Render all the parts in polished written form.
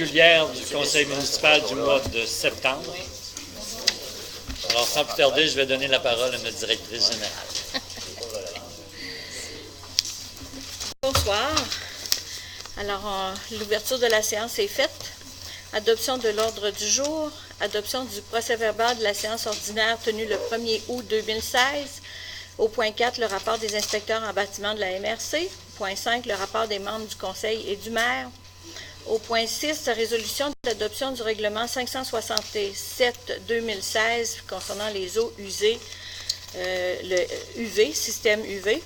régulière du conseil municipal du mois de septembre. Alors, sans plus tarder, je vais donner la parole à notre directrice générale. Bonsoir. Alors, l'ouverture de la séance est faite. Adoption de l'ordre du jour. Adoption du procès-verbal de la séance ordinaire tenue le 1er août 2016. Au point 4, le rapport des inspecteurs en bâtiment de la MRC. Point 5, le rapport des membres du conseil et du maire. Au point 6, résolution d'adoption du règlement 567-2016 concernant les eaux usées, le UV, système UV.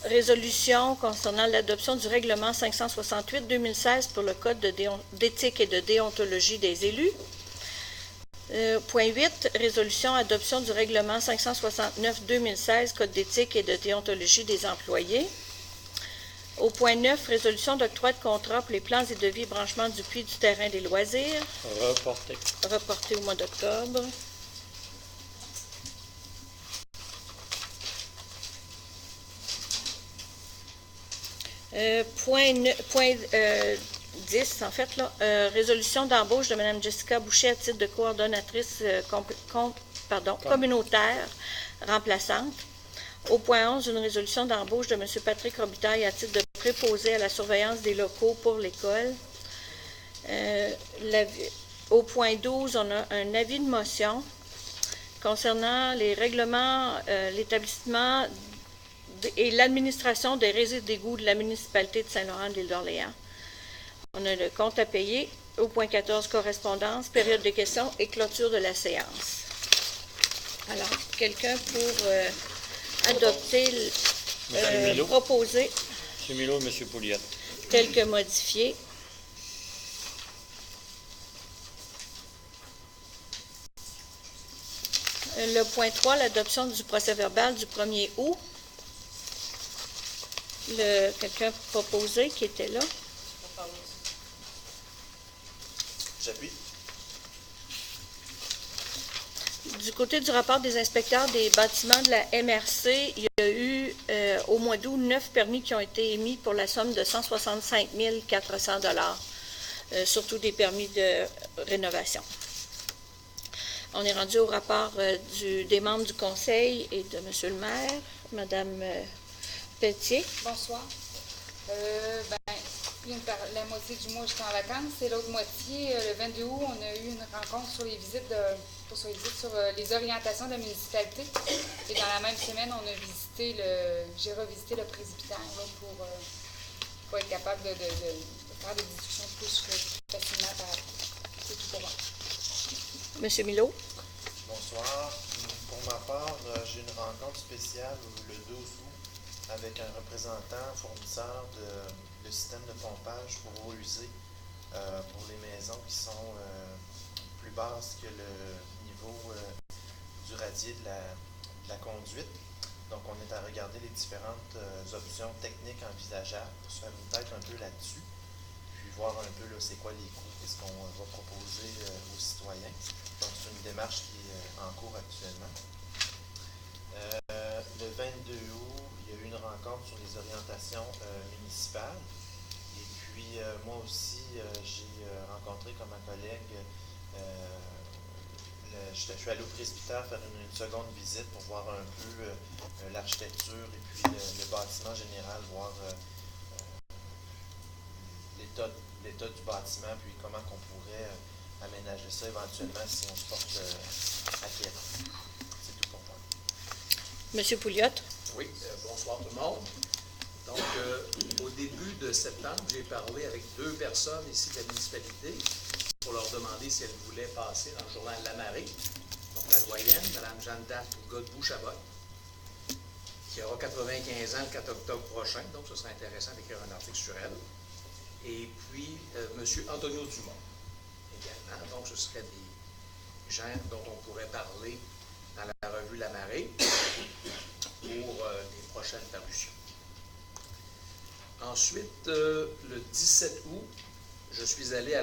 Résolution concernant l'adoption du règlement 568-2016 pour le code d'éthique et de déontologie des élus. Point 8, résolution adoption du règlement 569-2016, code d'éthique et de déontologie des employés. Au point 9, résolution d'octroi de contrat pour les plans et devis branchement du puits du terrain des loisirs. Reporté au mois d'octobre. Point 10, en fait, là, résolution d'embauche de Mme Jessica Boucher à titre de coordonnatrice communautaire remplaçante. Au point 11, une résolution d'embauche de M. Patrick Robitaille à titre de préposé à la surveillance des locaux pour l'école. Au point 12, on a un avis de motion concernant les règlements, l'établissement et l'administration des résidus d'égouts de la municipalité de Saint-Laurent-de-l'Île-d'Orléans. On a le compte à payer. Au point 14, correspondance, période de questions et clôture de la séance. Alors, quelqu'un pour adopter, proposer. M. Milo et M. Pouliot. Tel que modifié. Le point 3, l'adoption du procès-verbal du 1er août. Quelqu'un proposé qui était là. J'appuie. Du côté du rapport des inspecteurs des bâtiments de la MRC, il y a eu au mois d'août 9 permis qui ont été émis pour la somme de 165 400 $, surtout des permis de rénovation. On est rendu au rapport des membres du conseil et de M. le maire, Mme Pelletier. Bonsoir. La moitié du mois, j'étais en vacances et l'autre moitié, le 22 août, on a eu une rencontre sur les visites sur les orientations de la municipalité. Et dans la même semaine, j'ai revisité le presbytère là, pour être capable de faire des discussions plus facilement. C'est tout pour moi. M. Milo. Bonsoir. Pour ma part, j'ai une rencontre spéciale le 12 août avec un représentant fournisseur de système de pompage pour eau usée pour les maisons qui sont plus basses que le niveau du radier de la conduite. Donc, on est à regarder les différentes options techniques envisageables pour se faire une tête un peu là-dessus, puis voir un peu là, c'est quoi les coûts, qu'est-ce qu'on va proposer aux citoyens. Donc, c'est une démarche qui est en cours actuellement. Le 22 août, il y a eu une rencontre sur les orientations municipales. Et puis, moi aussi, j'ai rencontré comme ma collègue, je suis allé au presbytère faire une seconde visite pour voir un peu l'architecture et puis le bâtiment général, voir l'état du bâtiment, puis comment on pourrait aménager ça éventuellement si on se porte à pied. C'est tout pour moi. M. Pouliot. Oui, bonsoir tout le monde. Donc, au début de septembre, j'ai parlé avec 2 personnes ici de la municipalité pour leur demander si elles voulaient passer dans le journal La Marée. Donc, la doyenne, Mme Jeanne d'Arc Godbout-Chabot, qui aura 95 ans le 4 octobre prochain, donc ce serait intéressant d'écrire un article sur elle. Et puis, M. Antonio Dumont, également. Donc, ce seraient des gens dont on pourrait parler dans la revue La Marée pour des prochaines parutions. Ensuite, le 17 août, je suis allé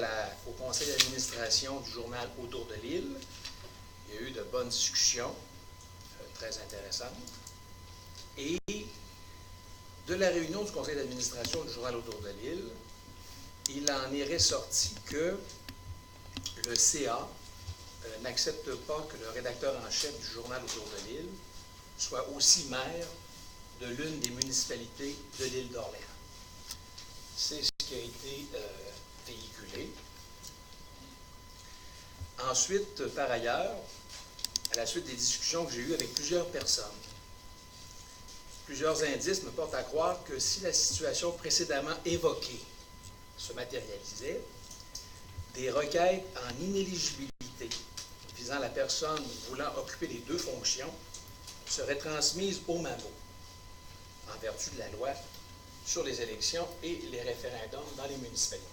au conseil d'administration du journal Autour de l'île. Il y a eu de bonnes discussions, très intéressantes. Et de la réunion du conseil d'administration du journal Autour de l'île, il en est ressorti que le CA n'accepte pas que le rédacteur en chef du journal Autour de l'île soit aussi maire de l'une des municipalités de l'île d'Orléans. C'est ce qui a été véhiculé. Ensuite, par ailleurs, à la suite des discussions que j'ai eues avec plusieurs personnes, plusieurs indices me portent à croire que si la situation précédemment évoquée se matérialisait, des requêtes en inéligibilité visant la personne voulant occuper les deux fonctions seraient transmises au MAMO, en vertu de la loi sur les élections et les référendums dans les municipalités.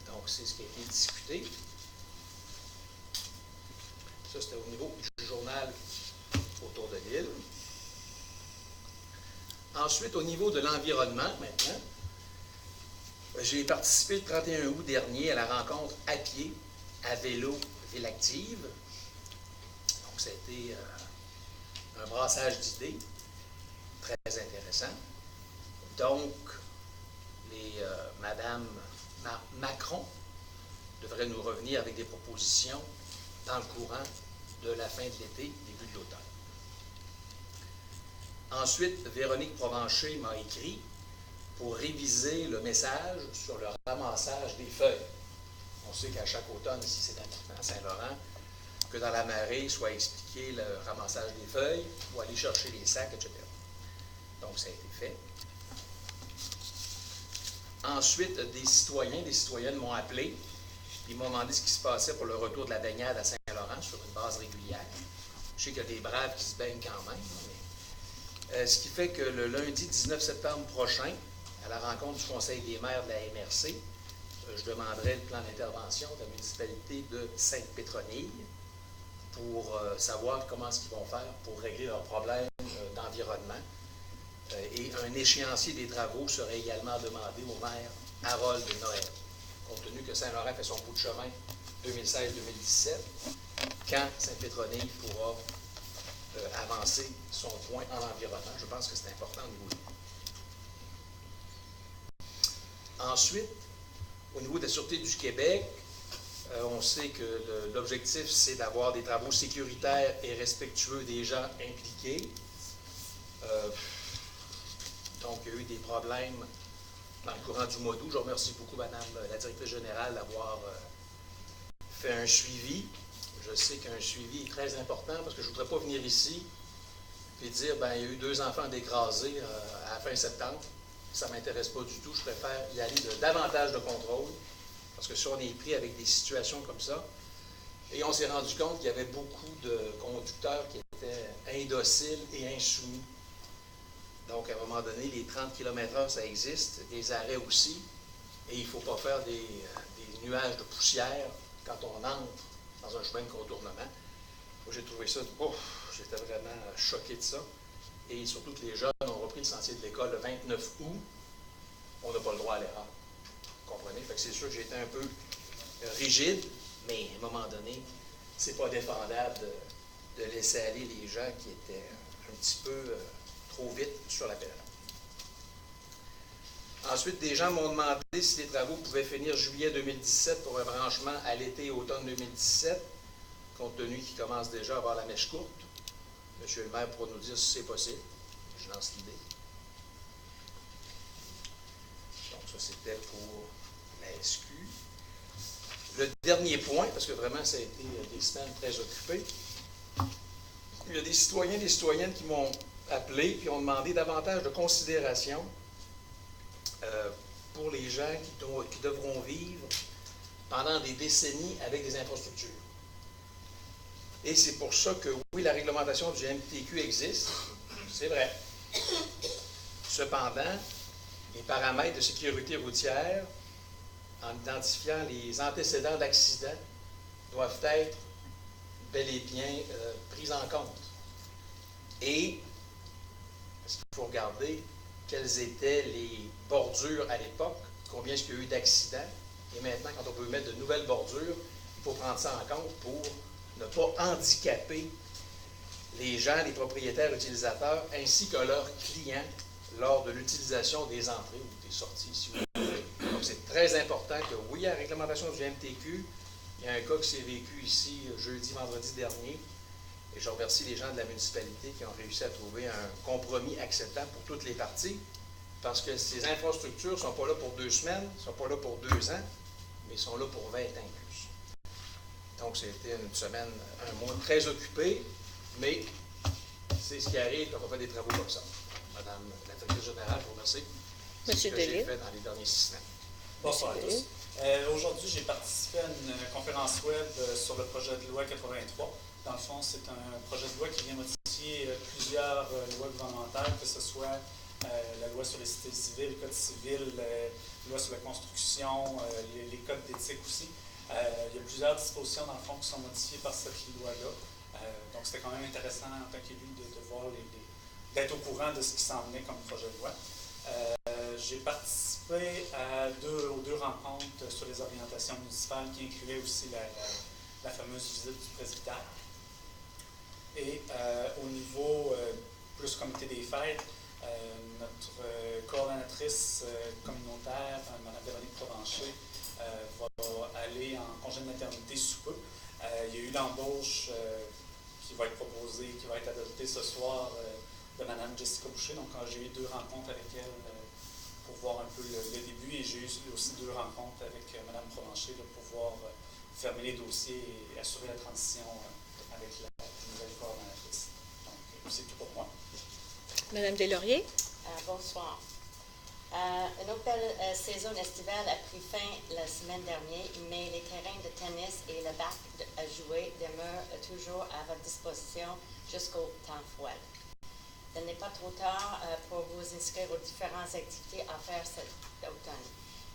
Donc, c'est ce qui a été discuté. Ça, c'était au niveau du journal Autour de l'île. Ensuite, au niveau de l'environnement, maintenant, j'ai participé le 31 août dernier à la rencontre à pied, à vélo, Ville Active. Donc, ça a été un brassage d'idées très intéressant. Donc, Madame Macron devrait nous revenir avec des propositions dans le courant de la fin de l'été, début de l'automne. Ensuite, Véronique Provencher m'a écrit pour réviser le message sur le ramassage des feuilles. On sait qu'à chaque automne, ici c'est important à Saint-Laurent, que dans la marée soit expliqué le ramassage des feuilles ou aller chercher les sacs, etc. Donc, ça a été fait. Ensuite, des citoyens, des citoyennes m'ont appelé, puis ils m'ont demandé ce qui se passait pour le retour de la baignade à Saint-Laurent sur une base régulière. Je sais qu'il y a des braves qui se baignent quand même, mais ce qui fait que le lundi 19 septembre prochain, à la rencontre du Conseil des maires de la MRC, je demanderai le plan d'intervention de la municipalité de Sainte-Pétronille pour savoir comment est-ce qu'ils vont faire pour régler leurs problèmes d'environnement. Et un échéancier des travaux serait également demandé au maire Harold Noël, compte tenu que Saint-Laurent fait son bout de chemin 2016-2017, quand Sainte-Pétronille pourra avancer son point en environnement. Je pense que c'est important au niveau de lui. Ensuite, au niveau de la Sûreté du Québec, on sait que l'objectif, c'est d'avoir des travaux sécuritaires et respectueux des gens impliqués. Donc, il y a eu des problèmes dans le courant du mois d'août. Je remercie beaucoup Madame la directrice générale d'avoir fait un suivi. Je sais qu'un suivi est très important parce que je ne voudrais pas venir ici et dire, ben il y a eu 2 enfants décrasés à la fin septembre. Ça ne m'intéresse pas du tout. Je préfère y aller de davantage de contrôle parce que si on est pris avec des situations comme ça, et on s'est rendu compte qu'il y avait beaucoup de conducteurs qui étaient indociles et insoumis. Donc, à un moment donné, les 30 km/h, ça existe, des arrêts aussi, et il ne faut pas faire des nuages de poussière quand on entre dans un chemin de contournement. Moi, j'ai trouvé ça, j'étais vraiment choqué de ça. Et surtout que les jeunes ont repris le sentier de l'école le 29 août, on n'a pas le droit à l'erreur. Vous comprenez? Fait que c'est sûr que j'ai été un peu rigide, mais à un moment donné, c'est pas défendable de laisser aller les gens qui étaient un petit peu trop vite sur la pelle. Ensuite, des gens m'ont demandé si les travaux pouvaient finir juillet 2017 pour un branchement à l'été et automne 2017, compte tenu qu'ils commencent déjà à avoir la mèche courte. Monsieur le maire pourra nous dire si c'est possible. Je lance l'idée. Donc, ça, c'était pour la SQ. Le dernier point, parce que vraiment, ça a été des semaines très occupées, il y a des citoyens et des citoyennes qui m'ont appelé et ont demandé davantage de considération pour les gens qui devront vivre pendant des décennies avec des infrastructures. Et c'est pour ça que, oui, la réglementation du MTQ existe, c'est vrai. Cependant, les paramètres de sécurité routière, en identifiant les antécédents d'accidents, doivent être bel et bien pris en compte. Et, parce qu'il faut regarder quelles étaient les bordures à l'époque, combien est-ce qu'il y a eu d'accidents, et maintenant, quand on veut mettre de nouvelles bordures, il faut prendre ça en compte pour ne pas handicaper les gens, les propriétaires utilisateurs, ainsi que leurs clients lors de l'utilisation des entrées ou des sorties, si vous voulez. Donc, c'est très important que, oui, il y a la réglementation du MTQ. Il y a un cas qui s'est vécu ici jeudi, vendredi dernier. Et je remercie les gens de la municipalité qui ont réussi à trouver un compromis acceptable pour toutes les parties. Parce que ces infrastructures ne sont pas là pour 2 semaines, ne sont pas là pour 2 ans, mais sont là pour 20 ans et plus. Donc, c'était une semaine, un mois très occupé, mais c'est ce qui arrive quand on fait des travaux comme ça. Madame la directrice générale, je vous remercie. C'est ce que j'ai fait dans les derniers 6 semaines. Bonsoir à tous. Aujourd'hui, j'ai participé à une conférence web sur le projet de loi 83. Dans le fond, c'est un projet de loi qui vient modifier plusieurs lois gouvernementales, que ce soit la loi sur les cités civiles, le code civil, la loi sur la construction, les codes d'éthique aussi. Il y a plusieurs dispositions, dans le fond, qui sont modifiées par cette loi-là. Donc, c'était quand même intéressant en tant qu'élu de voir d'être au courant de ce qui s'en venait comme projet de loi. J'ai participé aux deux rencontres sur les orientations municipales qui incluaient aussi la fameuse visite du presbytère. Et au niveau plus comité des fêtes, notre coordonnatrice communautaire, Mme Véronique Provencher, va aller en congé de maternité sous peu. Il y a eu l'embauche qui va être proposée, qui va être adoptée ce soir de Mme Jessica Boucher. Donc, j'ai eu 2 rencontres avec elle pour voir un peu le début, et j'ai eu aussi 2 rencontres avec Mme Provencher pour pouvoir fermer les dossiers et assurer la transition avec la nouvelle coordonnatrice. Donc, c'est tout pour moi. Madame Deslauriers. Bonsoir. Une nouvelle saison estivale a pris fin la semaine dernière, mais les terrains de tennis et le bac à jouer demeurent toujours à votre disposition jusqu'au temps froid. Il n'est pas trop tard pour vous inscrire aux différentes activités à faire cet automne.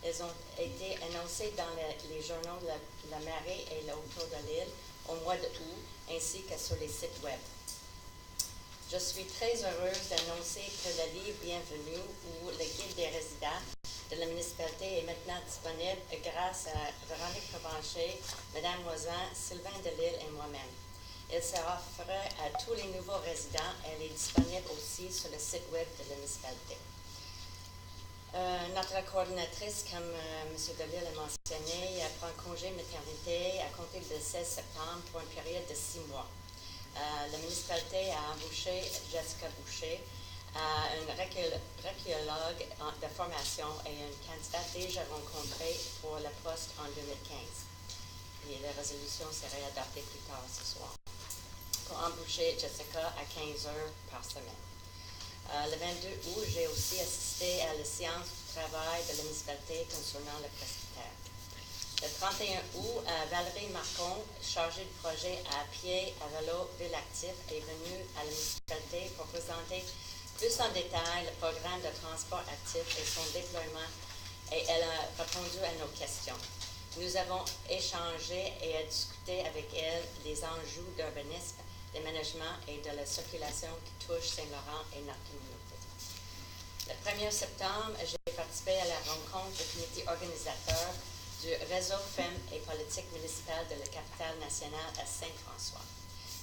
Elles ont été annoncées dans les journaux de la Marée et autour de l'île au mois d'août, ainsi que sur les sites web. Je suis très heureuse d'annoncer que le livre Bienvenue ou le guide des résidents de la municipalité est maintenant disponible grâce à Véronique Provencher, Mme Moisan, Sylvain Delisle et moi-même. Il sera offert à tous les nouveaux résidents. Elle est disponible aussi sur le site web de la municipalité. Notre coordonnatrice, comme M. Delisle a mentionné, prend congé maternité à compter le 16 septembre pour une période de 6 mois. La municipalité a embauché Jessica Boucher, une archéologue de formation et une candidate déjà rencontrée pour le poste en 2015. Et la résolution serait adoptée plus tard ce soir. Pour embaucher Jessica à 15 heures par semaine. Le 22 août, j'ai aussi assisté à la séance du travail de la municipalité concernant le presbytère. Le 31 août, Valérie Marcon, chargée du projet à pied, à vélo, Ville Actif, est venue à la municipalité pour présenter plus en détail le programme de transport actif et son déploiement, et elle a répondu à nos questions. Nous avons échangé et discuté avec elle les enjeux d'urbanisme, d'aménagement et de la circulation qui touchent Saint-Laurent et notre communauté. Le 1er septembre, j'ai participé à la rencontre du comité organisateur du réseau Femmes et politique municipale de la capitale nationale à Saint-François.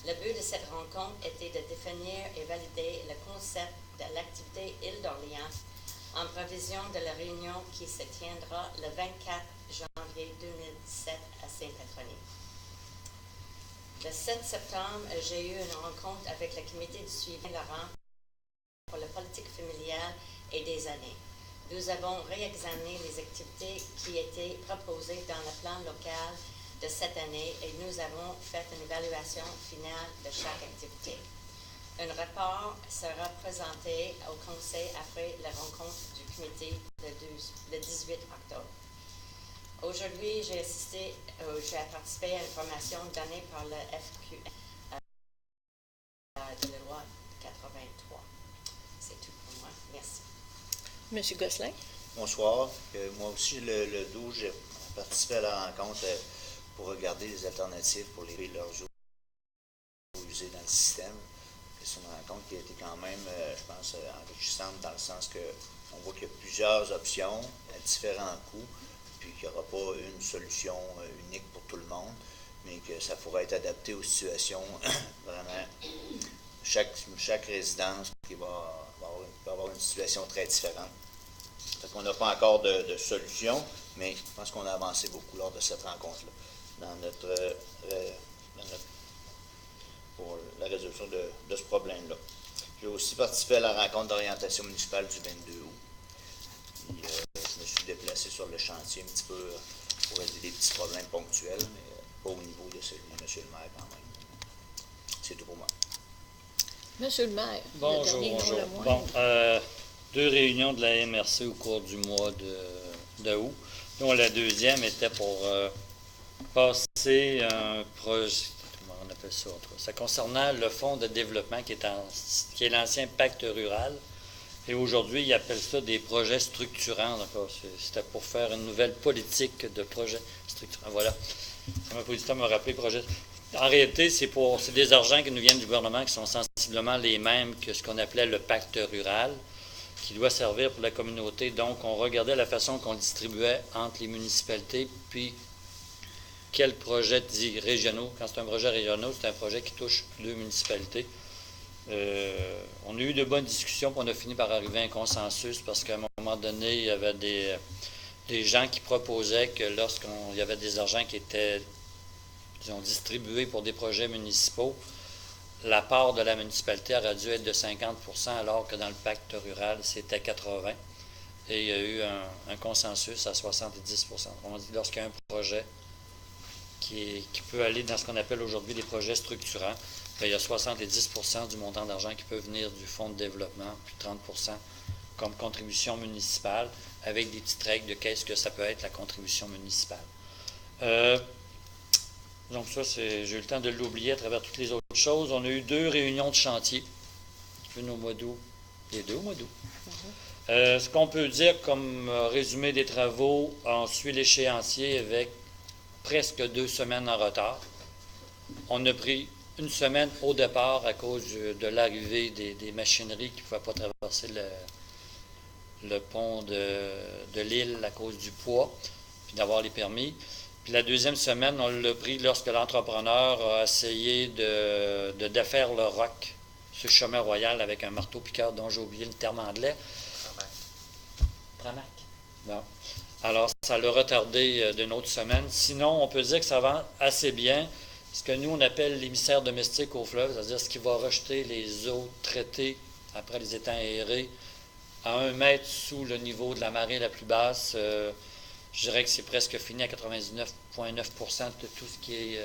Le but de cette rencontre était de définir et valider le concept de l'activité Île d'Orléans en prévision de la réunion qui se tiendra le 24 janvier 2017 à Saint-Pétronier. Le 7 septembre, j'ai eu une rencontre avec le comité du suivi Laurent pour la politique familiale et des années. Nous avons réexaminé les activités qui étaient proposées dans le plan local de cette année et nous avons fait une évaluation finale de chaque activité. Un rapport sera présenté au Conseil après la rencontre du comité le 18 octobre. Aujourd'hui, j'ai participé à une formation donnée par le FQM de la loi 83. C'est tout pour moi. Merci. M. Gosselin. Bonsoir. Moi aussi, le 12, j'ai participé à la rencontre pour regarder les alternatives pour les leurs eaux usées dans le système. C'est une rencontre qui a été quand même, je pense, enrichissante dans le sens qu'on voit qu'il y a plusieurs options à différents coûts, puis qu'il n'y aura pas une solution unique pour tout le monde, mais que ça pourrait être adapté aux situations vraiment. Chaque résidence qui va avoir une situation très différente. on n'a pas encore de solution, mais je pense qu'on a avancé beaucoup lors de cette rencontre-là pour la résolution de ce problème-là. J'ai aussi participé à la rencontre d'orientation municipale du 22 août. Puis, je me suis déplacé sur le chantier un petit peu pour régler des petits problèmes ponctuels, mais pas au niveau de celui de M. le maire quand même. C'est tout pour moi. Monsieur le maire. Bonjour, le dernier, bonjour. non le moindre. Bon, 2 réunions de la MRC au cours du mois de août, dont la deuxième était pour passer un projet, comment on appelle ça? Ça concernant le fonds de développement qui est l'ancien pacte rural. Et aujourd'hui, ils appellent ça des projets structurants. C'était pour faire une nouvelle politique de projets structurants. Voilà. Ça m'a pris du temps de me rappeler projet. En réalité, c'est des argents qui nous viennent du gouvernement qui sont sensiblement les mêmes que ce qu'on appelait le pacte rural, qui doit servir pour la communauté. Donc, on regardait la façon qu'on distribuait entre les municipalités, puis quels projets régionaux. Quand c'est un projet régional, c'est un projet qui touche 2 municipalités. On a eu de bonnes discussions, puis on a fini par arriver à un consensus parce qu'à un moment donné, il y avait des gens qui proposaient que lorsqu'il y avait des argents qui étaient, disons, distribués pour des projets municipaux, la part de la municipalité aurait dû être de 50 % alors que dans le pacte rural, c'était 80 %. Et il y a eu un consensus à 70 %. On dit lorsqu'il y a un projet qui peut aller dans ce qu'on appelle aujourd'hui des projets structurants, bien, il y a 70 % du montant d'argent qui peut venir du fonds de développement, puis 30 % comme contribution municipale, avec des petites règles de qu'est-ce que ça peut être la contribution municipale. Donc ça, j'ai eu le temps de l'oublier à travers toutes les autres choses. On a eu 2 réunions de chantier, une au mois d'août et 2 au mois d'août. Ce qu'on peut dire comme résumé des travaux, on suit l'échéancier avec presque 2 semaines en retard. On a pris 1 semaine au départ à cause de l'arrivée des machineries qui ne pouvaient pas traverser le pont de l'île à cause du poids, puis d'avoir les permis. Puis la 2e semaine, on l'a pris lorsque l'entrepreneur a essayé de défaire le roc sur le chemin royal avec un marteau-piqueur dont j'ai oublié le terme anglais. Tramac. Non. Alors, ça l'a retardé d'une autre semaine. Sinon, on peut dire que ça va assez bien. Ce que nous, on appelle l'émissaire domestique au fleuve, c'est-à-dire ce qui va rejeter les eaux traitées après les étangs aérés à 1 mètre sous le niveau de la marée la plus basse. Je dirais que c'est presque fini à 99,9 % de tout ce qui est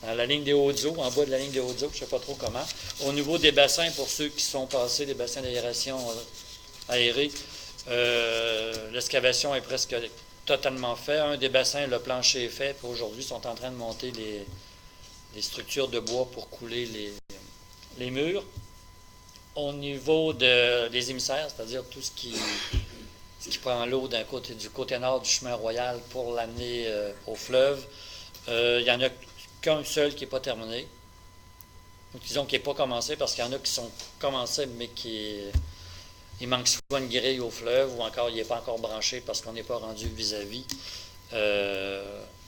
dans la ligne des hautes eaux, en bas de la ligne des hautes eaux, je ne sais pas trop comment. Au niveau des bassins, pour ceux qui sont passés, des bassins d'aération aérés, l'excavation est presque totalement faite. Un des bassins, le plancher est fait, puis aujourd'hui, ils sont en train de monter les structures de bois pour couler les murs. Au niveau des émissaires, c'est-à-dire tout ce qui prend l'eau du côté nord du chemin royal pour l'amener au fleuve, il n'y en a qu'un seul qui n'est pas terminé. Donc, disons qui n'est pas commencé parce qu'il y en a qui sont commencés, mais il manque soit une grille au fleuve ou encore il n'est pas encore branché parce qu'on n'est pas rendu vis-à-vis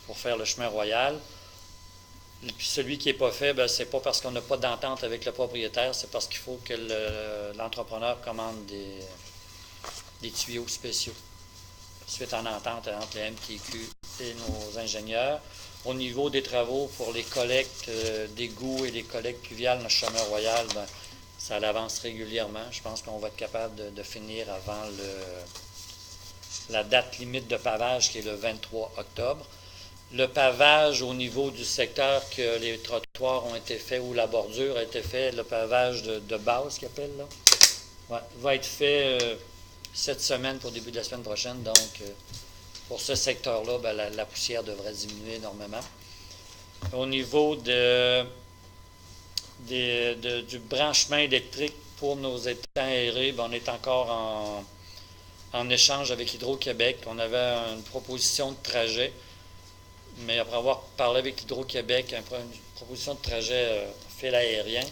pour faire le chemin royal. Et puis celui qui n'est pas fait, c'est pas parce qu'on n'a pas d'entente avec le propriétaire, c'est parce qu'il faut que l'entrepreneur commande des tuyaux spéciaux. Suite en entente entre les MTQ et nos ingénieurs. Au niveau des travaux pour les collectes d'égouts et les collectes pluviales dans le chemin royal, ça avance régulièrement. Je pense qu'on va être capable de finir avant la date limite de pavage qui est le 23 octobre. Le pavage au niveau du secteur que les trottoirs ont été faits ou la bordure a été faite, le pavage de base qu'ils appellent là, va être fait cette semaine pour début de la semaine prochaine. Donc, pour ce secteur-là, la poussière devrait diminuer énormément. Au niveau du branchement électrique pour nos étangs aérés, on est encore en échange avec Hydro-Québec. On avait une proposition de trajet, mais après avoir parlé avec Hydro-Québec, une proposition de trajet fil aérien,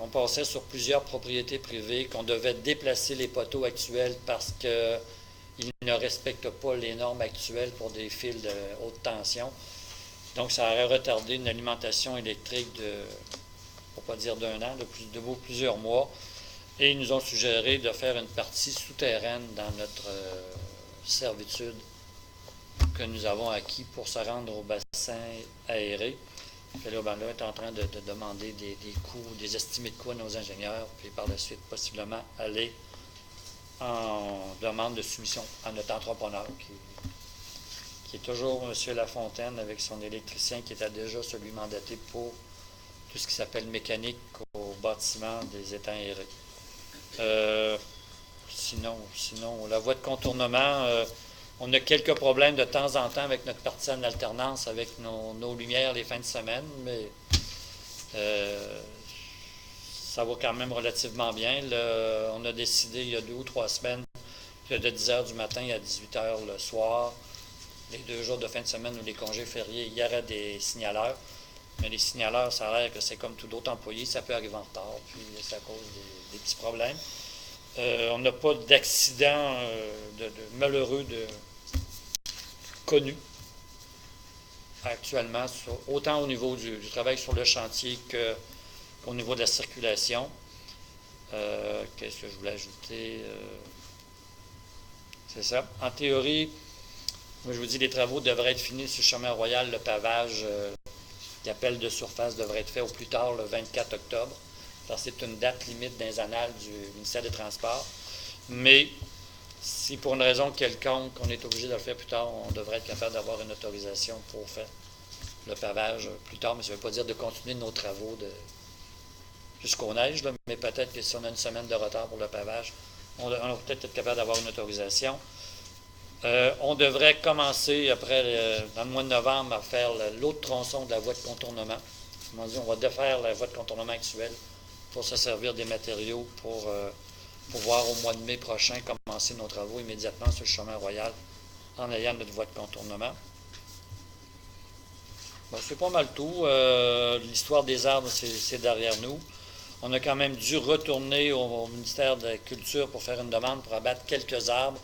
on passait sur plusieurs propriétés privées qu'on devait déplacer les poteaux actuels parce qu'ils ne respectent pas les normes actuelles pour des fils de haute tension. Donc, ça aurait retardé une alimentation électrique pour ne pas dire d'1 an, de plusieurs mois. Et ils nous ont suggéré de faire une partie souterraine dans notre servitude que nous avons acquis pour se rendre au bassin aéré. Et là, ben là, est en train de demander des coûts, des estimés de coûts à nos ingénieurs, puis par la suite, possiblement, aller en demande de soumission à notre entrepreneur, qui est toujours M. Lafontaine, avec son électricien, qui était déjà celui mandaté pour tout ce qui s'appelle mécanique au bâtiment des étangs aérés. Sinon, la voie de contournement, on a quelques problèmes de temps en temps avec notre partie en alternance, avec nos lumières les fins de semaine, mais ça va quand même relativement bien. On a décidé il y a 2 ou 3 semaines que de 10 h du matin à 18 h le soir, les 2 jours de fin de semaine ou les congés fériés, il y aurait des signaleurs. Mais les signaleurs, ça a l'air que c'est comme tout d'autres employés, ça peut arriver en retard, puis ça cause des petits problèmes. On n'a pas d'accident de malheureux connus actuellement, autant au niveau du travail sur le chantier qu'au niveau de la circulation. Qu'est-ce que je voulais ajouter? C'est ça. En théorie, moi je vous dis, les travaux devraient être finis sur le chemin royal, le pavage. L'appel de surface devrait être fait au plus tard le 24 octobre, parce que c'est une date limite dans les annales du ministère des Transports. Mais si pour une raison quelconque on est obligé de le faire plus tard, on devrait être capable d'avoir une autorisation pour faire le pavage plus tard. Mais ça ne veut pas dire de continuer nos travaux jusqu'aux neiges, là, mais peut-être que si on a une semaine de retard pour le pavage, on va peut-être être capable d'avoir une autorisation. On devrait commencer après, dans le mois de novembre, à faire l'autre tronçon de la voie de contournement. On dit, on va défaire la voie de contournement actuelle pour se servir des matériaux pour pouvoir au mois de mai prochain commencer nos travaux immédiatement sur le chemin royal en ayant notre voie de contournement. Bon, c'est pas mal tout. L'histoire des arbres, c'est derrière nous. On a quand même dû retourner au ministère de la Culture pour faire une demande pour abattre quelques arbres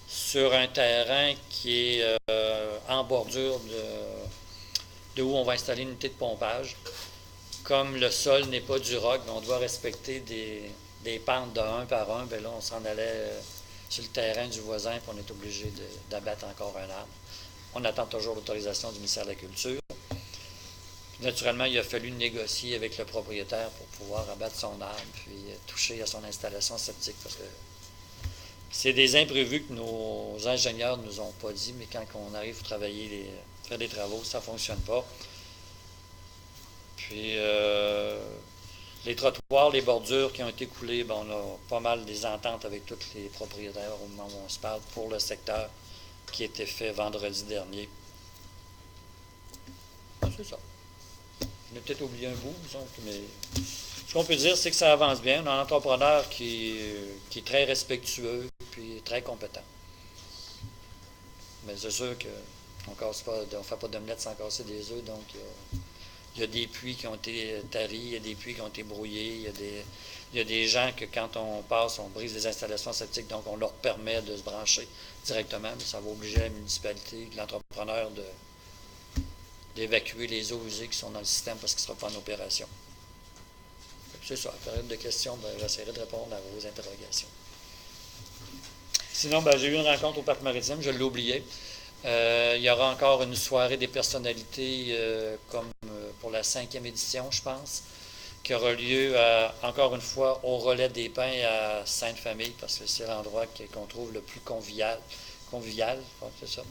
sur un terrain qui est en bordure de où on va installer une unité de pompage. Comme le sol n'est pas du roc, on doit respecter des pentes de 1 par 1, bien là, on s'en allait sur le terrain du voisin, puis on est obligé d'abattre encore un arbre. On attend toujours l'autorisation du ministère de la Culture. Naturellement, il a fallu négocier avec le propriétaire pour pouvoir abattre son arbre, puis toucher à son installation septique, parce que c'est des imprévus que nos ingénieurs ne nous ont pas dit, mais quand on arrive à travailler, faire des travaux, ça ne fonctionne pas. Puis, les trottoirs, les bordures qui ont été coulées, ben, on a pas mal des ententes avec tous les propriétaires au moment où on se parle pour le secteur qui a été fait vendredi dernier. C'est ça. On a peut-être oublié un bout, disons, mais ce qu'on peut dire, c'est que ça avance bien. On a un entrepreneur qui est très respectueux puis très compétent. Mais c'est sûr qu'on ne fait pas d'omelette sans casser des œufs, donc il y a des puits qui ont été taris, il y a des puits qui ont été brouillés, il y a des gens que quand on passe, on brise les installations septiques, donc on leur permet de se brancher directement, mais ça va obliger la municipalité, l'entrepreneur d'évacuer les eaux usées qui sont dans le système parce qu'ils ne seront pas en opération. C'est ça, à période de questions, ben, j'essaierai de répondre à vos interrogations. Sinon, ben, j'ai eu une rencontre au Parc maritime, je l'ai oublié. Il y aura encore une soirée des personnalités comme pour la 5e édition, je pense, qui aura lieu, encore une fois, au Relais des Pins à Sainte-Famille, parce que c'est l'endroit qu'on trouve le plus convivial, c'est ça,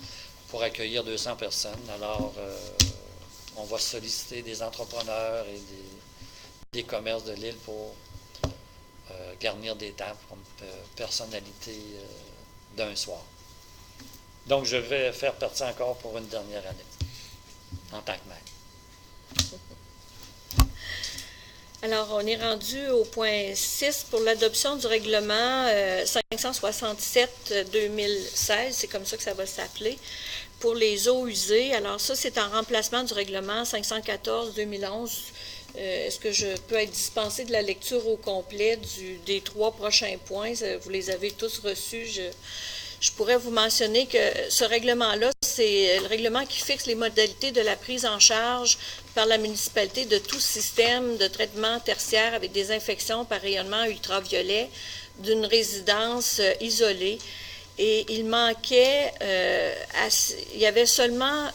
pour accueillir 200 personnes. Alors, on va solliciter des entrepreneurs et des commerces de l'île pour garnir des tables comme personnalité d'un soir. Donc, je vais faire partie encore pour une dernière année, en tant que maire. Alors, on est rendu au point 6 pour l'adoption du règlement 567-2016, c'est comme ça que ça va s'appeler, pour les eaux usées. Alors, ça, c'est en remplacement du règlement 514-2011. Est-ce que je peux être dispensée de la lecture au complet des 3 prochains points? Vous les avez tous reçus. je pourrais vous mentionner que ce règlement-là, c'est le règlement qui fixe les modalités de la prise en charge par la municipalité de tout système de traitement tertiaire avec des infections par rayonnement ultraviolet d'une résidence isolée. Et il manquait, il y avait seulement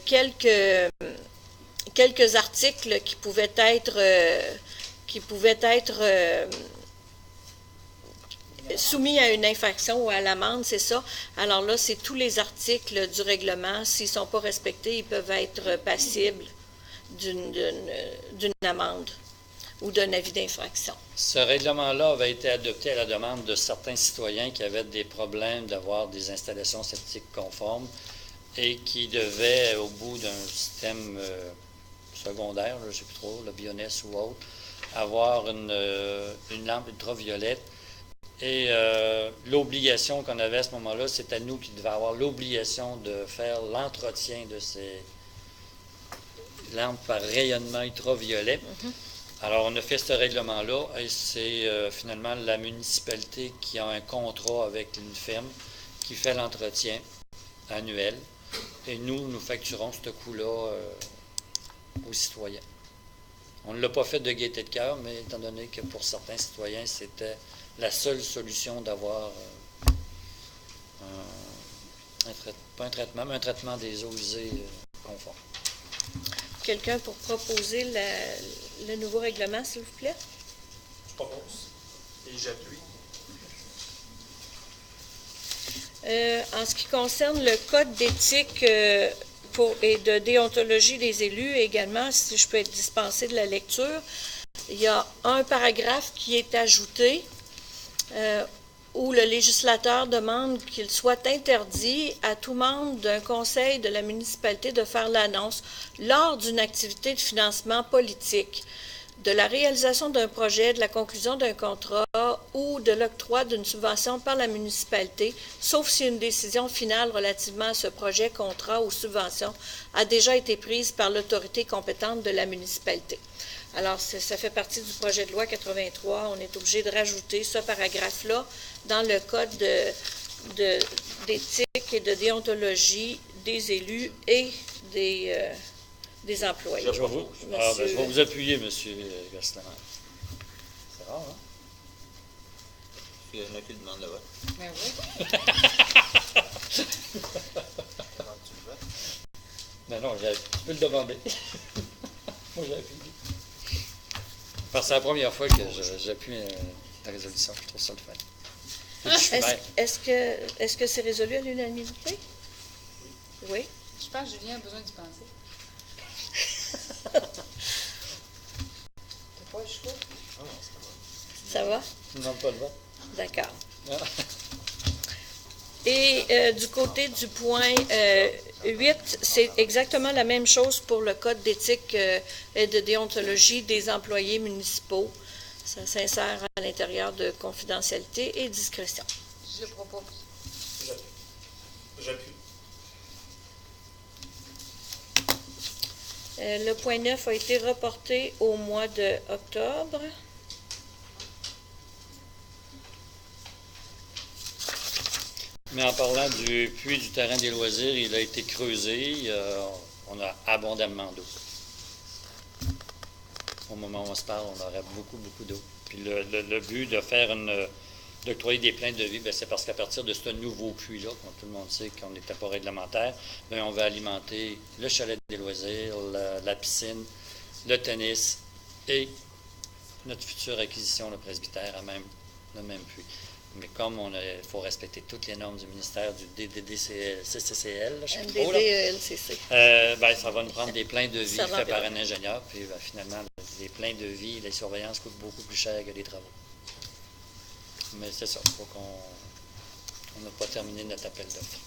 quelques articles qui pouvaient être soumis à une infraction ou à l'amende, c'est ça. Alors là, c'est tous les articles du règlement. S'ils ne sont pas respectés, ils peuvent être passibles d'une amende ou d'un avis d'infraction. Ce règlement-là avait été adopté à la demande de certains citoyens qui avaient des problèmes d'avoir des installations septiques conformes et qui devaient, au bout d'un système secondaire, je ne sais plus trop, le Bioness ou autre, avoir une lampe ultraviolette. Et l'obligation qu'on avait à ce moment-là, c'est à nous qui devions avoir l'obligation de faire l'entretien de ces lampes par rayonnement ultraviolet. Alors, on a fait ce règlement-là et c'est finalement la municipalité qui a un contrat avec une firme qui fait l'entretien annuel. Et nous facturons ce coût-là aux citoyens. On ne l'a pas fait de gaieté de cœur, mais étant donné que pour certains citoyens, c'était la seule solution d'avoir pas un traitement, mais un traitement des eaux usées conforme. Quelqu'un pour proposer le nouveau règlement, s'il vous plaît? Je propose. Et j'appuie. En ce qui concerne le code d'éthique et de déontologie des élus également, si je peux être dispensée de la lecture, il y a un paragraphe qui est ajouté où le législateur demande qu'il soit interdit à tout membre d'un conseil de la municipalité de faire l'annonce lors d'une activité de financement politique, de la réalisation d'un projet, de la conclusion d'un contrat ou de l'octroi d'une subvention par la municipalité, sauf si une décision finale relativement à ce projet, contrat ou subvention a déjà été prise par l'autorité compétente de la municipalité. Alors, ça fait partie du projet de loi 83. On est obligé de rajouter ce paragraphe-là dans le code d'éthique et de déontologie des élus et des employés. Je vais vous appuyer, M. Gosselin. C'est rare, hein? Il y en a qui demandent le vote. Ben oui. Comment tu le votes? Non, tu peux le demander. Moi, j'ai appuyé. Parce que c'est la première fois que j'appuie la résolution. Je trouve ça le fun. Est-ce que c'est résolu à l'unanimité? Oui. Je pense que Julien a besoin d'y penser. T'as pas le choix? Ah non, ça va. Ça va? Tu ne demandes pas le vote? D'accord. Ah. Et du côté du point 8, c'est exactement la même chose pour le code d'éthique et de déontologie des employés municipaux. Ça s'insère à l'intérieur de confidentialité et discrétion. Je propose. J'appuie. Le point 9 a été reporté au mois d'octobre. Mais en parlant du puits du terrain des loisirs, il a été creusé. On a abondamment d'eau. Au moment où on se parle, on aurait beaucoup, beaucoup d'eau. Puis le but de faire d'octroyer des plaintes de vie, c'est parce qu'à partir de ce nouveau puits-là, comme tout le monde sait qu'on n'était pas réglementaire, on va alimenter le chalet des loisirs, la piscine, le tennis et notre future acquisition, le presbytère, le même puits. Mais comme il faut respecter toutes les normes du ministère du CCCL, je sais pas trop, là, ça va nous prendre des pleins de vie faits par un ingénieur. Puis finalement, les pleins de vie, les surveillances coûtent beaucoup plus cher que les travaux. Mais c'est ça, il faut qu'on n'a pas terminé notre appel d'offres.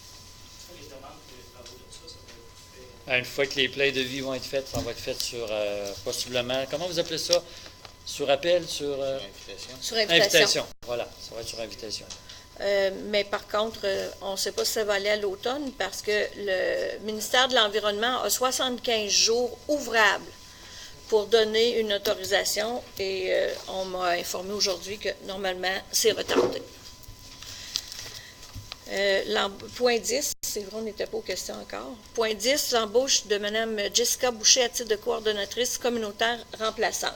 Une fois que les pleins de vie vont être faits, ça va être fait sur, possiblement, comment vous appelez ça? Sur appel, sur... Invitation. Sur invitation. Voilà, ça va être sur invitation. Mais par contre, on ne sait pas si ça va aller à l'automne parce que le ministère de l'Environnement a 75 jours ouvrables pour donner une autorisation et on m'a informé aujourd'hui que normalement, c'est retardé. Point 10, c'est vrai, on n'était pas aux questions encore. Point 10, l'embauche de Mme Jessica Boucher à titre de coordonnatrice communautaire remplaçante.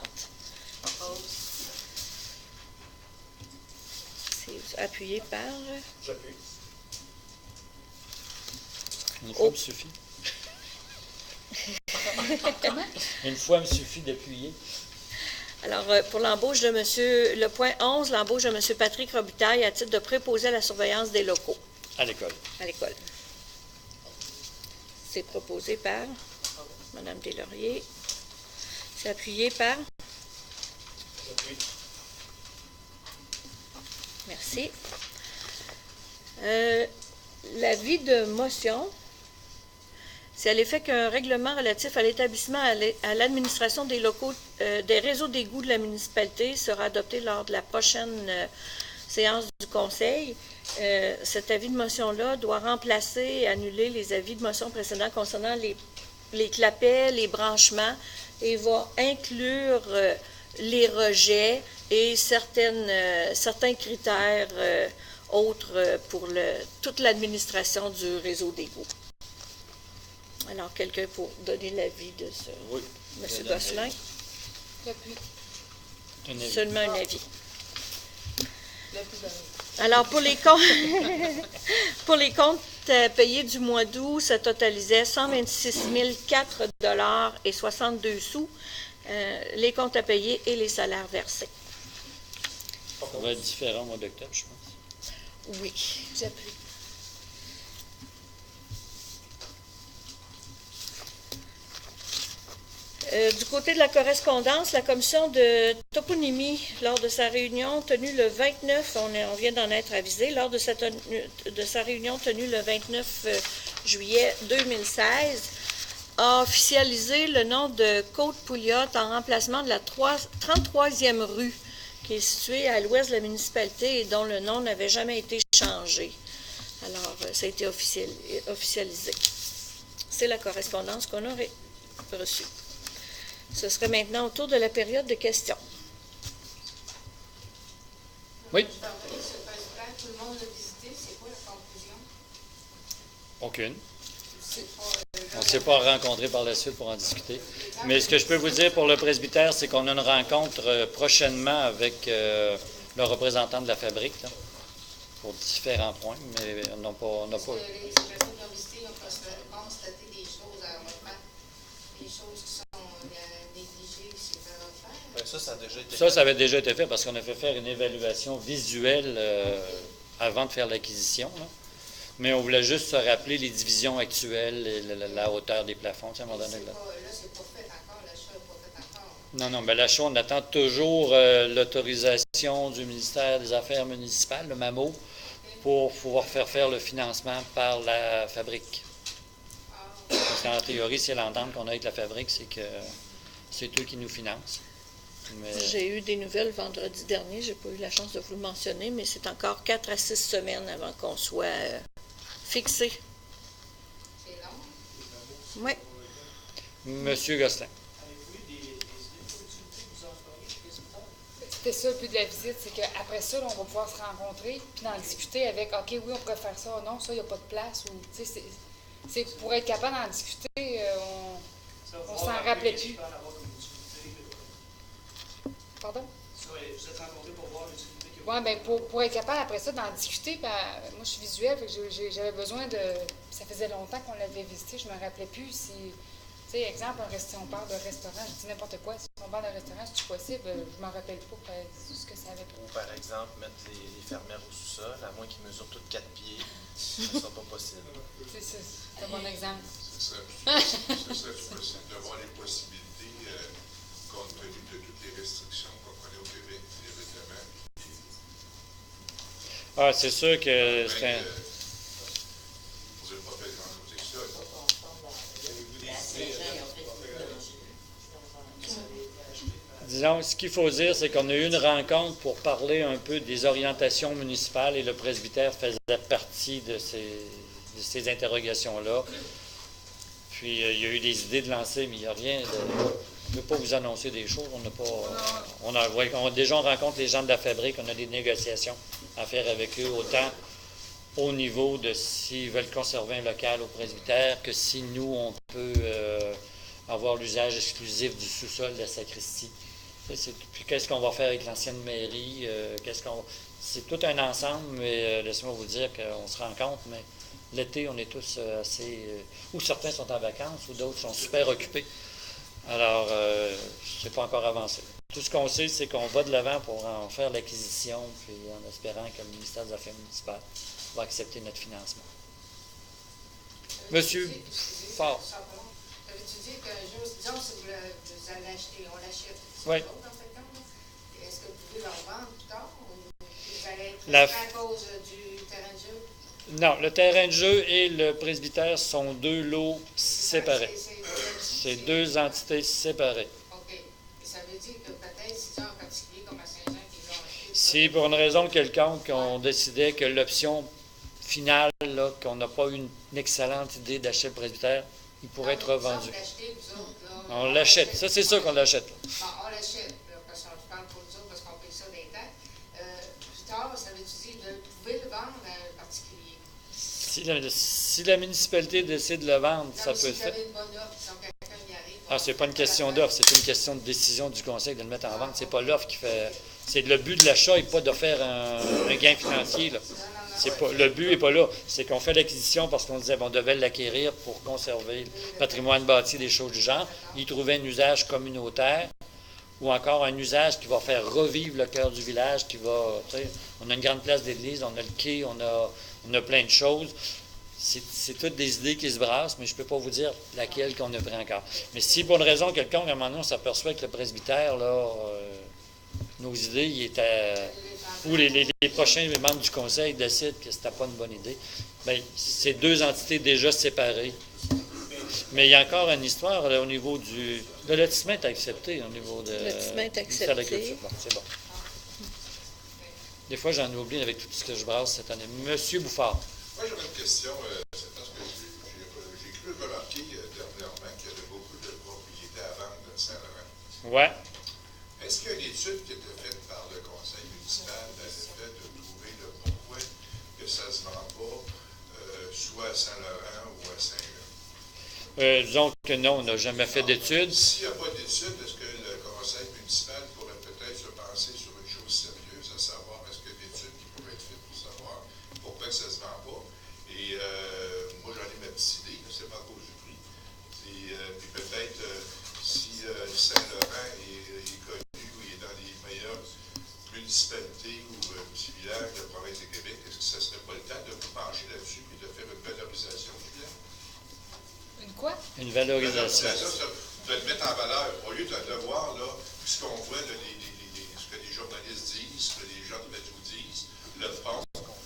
C'est appuyé par... J'appuie. Une fois me suffit. Une fois me suffit d'appuyer. Alors, pour l'embauche de monsieur, le point 11, l'embauche de M. Patrick Robitaille à titre de préposé à la surveillance des locaux. À l'école. À l'école. C'est proposé par Mme Deslauriers. C'est appuyé par... J'appuie. Merci. L'avis de motion, c'est à l'effet qu'un règlement relatif à l'établissement à l'administration des locaux des réseaux d'égouts de la municipalité sera adopté lors de la prochaine séance du Conseil. Cet avis de motion-là doit remplacer et annuler les avis de motion précédents concernant les clapets, les branchements, et va inclure les rejets et certains critères autres pour toute l'administration du réseau d'égouts. Alors, quelqu'un pour donner l'avis de ce... Oui. M. Gosselin? J'appuie. Seulement un avis. Alors, pour les comptes, pour les comptes payés du mois d'août, ça totalisait 126 004 et 62 sous, les comptes à payer et les salaires versés. Ça va être différent au mois d'octobre, je pense. Oui. J'appuie. Du côté de la correspondance, la commission de toponymie, lors de sa réunion tenue le 29, on vient d'en être avisé, lors de sa réunion tenue le 29 juillet 2016, a officialisé le nom de Côte-Pouliot en remplacement de la 33e rue, qui est située à l'ouest de la municipalité et dont le nom n'avait jamais été changé. Alors, ça a été officialisé. C'est la correspondance qu'on a reçue. Ce serait maintenant autour de la période de questions. Oui. Tout le monde l'a visité, c'est quoi la conclusion? Aucune. On ne s'est pas rencontré par la suite pour en discuter. Mais ce que je peux vous dire pour le presbytère, c'est qu'on a une rencontre prochainement avec le représentant de la fabrique, là, pour différents points, mais on n'a pas... Les personnes qui ont visité ont constaté des choses à votre part, des choses qui sont négligées, c'est à refaire. Ben, ça a déjà été Ça avait déjà été fait parce qu'on a fait faire une évaluation visuelle avant de faire l'acquisition. Mais on voulait juste se rappeler les divisions actuelles et la hauteur des plafonds. À un moment donné, là, c'est pas fait encore, l'achat n'est pas fait encore. Non, mais l'achat, on attend toujours l'autorisation du ministère des Affaires municipales, le MAMO, pour pouvoir faire le financement par la fabrique. Parce qu'en théorie, c'est l'entente qu'on a avec la fabrique, c'est que c'est eux qui nous financent. Mais... J'ai eu des nouvelles vendredi dernier, j'ai pas eu la chance de vous le mentionner, mais c'est encore 4 à 6 semaines avant qu'on soit fixé. C'est long. Oui. Monsieur Gosselin. C'était ça le but de la visite, c'est qu'après ça, là, on va pouvoir se rencontrer puis d'en discuter avec, OK, oui, on pourrait faire ça, non, ça, il n'y a pas de place. Ou, c'est pour être capable d'en discuter, on s'en rappelait plus. Pardon? Vous êtes rencontrés pour voir l'utilité que Oui, bien, pour être capable après ça d'en discuter, ben, moi je suis visuelle, fait que j'avais besoin de. Ça faisait longtemps qu'on l'avait visité, je ne me rappelais plus si. Tu sais, exemple, on parle de restaurant, je dis n'importe quoi. Si on parle de restaurant, c'est possible, je ne m'en rappelle pas ce que ça avait Ou par exemple, mettre les fermières au sous-sol, à moins qu'ils mesurent toutes 4 pieds, ce ne sera pas possible. C'est un bon exemple. Ce serait possible de voir les possibilités compte tenu de toutes les restrictions qu'on connaît au Québec, les règlements. Ah, c'est sûr que c'est un... Vous n'avez pas fait grand-chose avec ça. Disons, ce qu'il faut dire, c'est qu'on a eu une rencontre pour parler un peu des orientations municipales et le presbytère faisait partie de ces interrogations-là. Puis, il y a eu des idées de lancer, mais il n'y a rien de... Je ne veux pas vous annoncer des choses. On a déjà, on rencontre les gens de la fabrique, on a des négociations à faire avec eux, autant au niveau de s'ils veulent conserver un local au presbytère, que si nous, on peut avoir l'usage exclusif du sous-sol de la sacristie. Puis qu'est-ce qu'on va faire avec l'ancienne mairie? C'est tout un ensemble, mais laissez-moi vous dire qu'on se rend compte, mais l'été, on est tous assez... ou certains sont en vacances, ou d'autres sont super occupés. Alors, c'est pas encore avancé. Tout ce qu'on sait, c'est qu'on va de l'avant pour en faire l'acquisition, puis en espérant que le ministère des Affaires municipales va accepter notre financement. Monsieur Fort. Avais-tu dit qu'un jour, disons, si vous allez acheter, on l'achète, oui. Est-ce que vous pouvez le revendre plus tard ou vous allez être La... à cause du terrain de jeu? Non, le terrain de jeu et le presbytère sont deux lots séparés. C'est deux entités séparées. OK. Et ça veut dire que peut-être, si en particulier comme à Saint-Jean, qui l'ont acheté... Si pour une raison quelconque, on décidait que l'option finale, là, qu'on n'a pas eu une excellente idée d'acheter le presbytère, il pourrait être revendu. On l'achète. Ça, c'est sûr qu'on l'achète. Bon, on l'achète, parce qu'on parle pour nous autres, parce qu'on paye ça des temps. Plus tard, ça veut dire que vous pouvez le vendre à un particulier. Si la municipalité décide de le vendre, ça peut être fait. Ah, c'est pas une question d'offre, c'est une question de décision du conseil de le mettre en vente. C'est pas l'offre qui fait. C'est le but de l'achat et pas de faire un gain financier. Là. Le but n'est pas là. C'est qu'on fait l'acquisition parce qu'on disait qu'on devait l'acquérir pour conserver le patrimoine bâti, des choses du genre. Il trouvait un usage communautaire ou encore un usage qui va faire revivre le cœur du village, on a une grande place d'église, on a le quai, on a plein de choses. C'est toutes des idées qui se brassent, mais je ne peux pas vous dire laquelle qu'on a pris encore. Mais si pour une raison quelconque, à un moment donné, on s'aperçoit que le presbytère, là, nos idées, il était... ou les prochains membres du conseil décident que ce n'était pas une bonne idée, bien, c'est deux entités déjà séparées. Mais il y a encore une histoire là, au niveau du... Le lotissement est accepté au niveau de... Le lotissement est accepté. De la culture. Bon, c'est bon. Des fois, j'en oublie avec tout ce que je brasse cette année. Monsieur Bouffard. Moi, j'aurais une question. C'est parce que j'ai cru remarquer dernièrement qu'il y avait beaucoup de propriétés à vendre à Saint-Laurent. Oui. Est-ce qu'il y a une étude qui a été faite par le conseil municipal dans l'effet de trouver le pourquoi que ça ne se vend pas soit à Saint-Laurent ou à Saint-Jean? Disons que non, on n'a jamais fait d'études. S'il n'y a pas d'études, est-ce que le conseil municipal pourrait peut-être se penser sur une chose sérieuse, à savoir est-ce qu'il y a d'études qui pourraient être faites pour savoir pourquoi que ça ne se vend pas? Et moi, j'en ai ma petite idée, c'est pas à cause du prix. Puis peut-être, si Saint-Laurent est connu ou est dans les meilleures municipalités ou petits villages de la province de Québec, est-ce que ça ne serait pas le temps de vous pencher là-dessus et de faire une valorisation du village? Une quoi? Une valorisation. De le mettre en valeur, au lieu de voir là, ce qu'on voit, là, ce que les journalistes disent, ce que les gens de radio disent, le fond,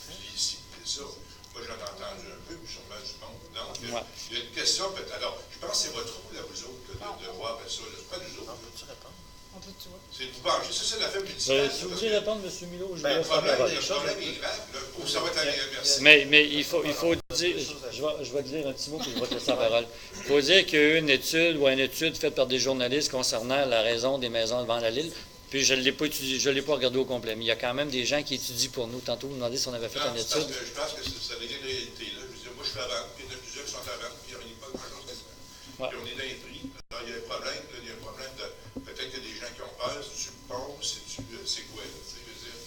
puis ici, et ça. Moi, j'en ai entendu un peu, puis sûrement du monde. Donc, il y a une question, peut-être. Alors, je pense que c'est votre rôle, à vous autres, de voir ça. C'est pas nous autres. On peut-tu répondre? On peut tout. C'est vous pencher. C'est l'affaire municipale. Si vous voulez répondre, M. Milo, je vais le vous faire la parole. problème est grave. Là, ça va être merci. Mais il faut dire, je vais te dire un petit mot, puis je vais te laisser la parole. Il faut dire qu'il y a eu une étude faite par des journalistes concernant la raison des maisons devant la Lille. Puis je ne l'ai pas étudié, je ne l'ai pas regardé au complet. Mais il y a quand même des gens qui étudient pour nous. Tantôt, vous me demandez si on avait fait une étude. Je pense que ça devient une réalité. Là. Je veux dire, moi, je suis à vente, puis il y en a plusieurs qui sont à vente, puis il n'y a pas grand-chose à faire. Puis on est dans les prix. Alors, il y a un problème. Là, il y a un problème de... Peut-être qu'il y a des gens qui ont peur. C'est-tu bon? C'est quoi, là?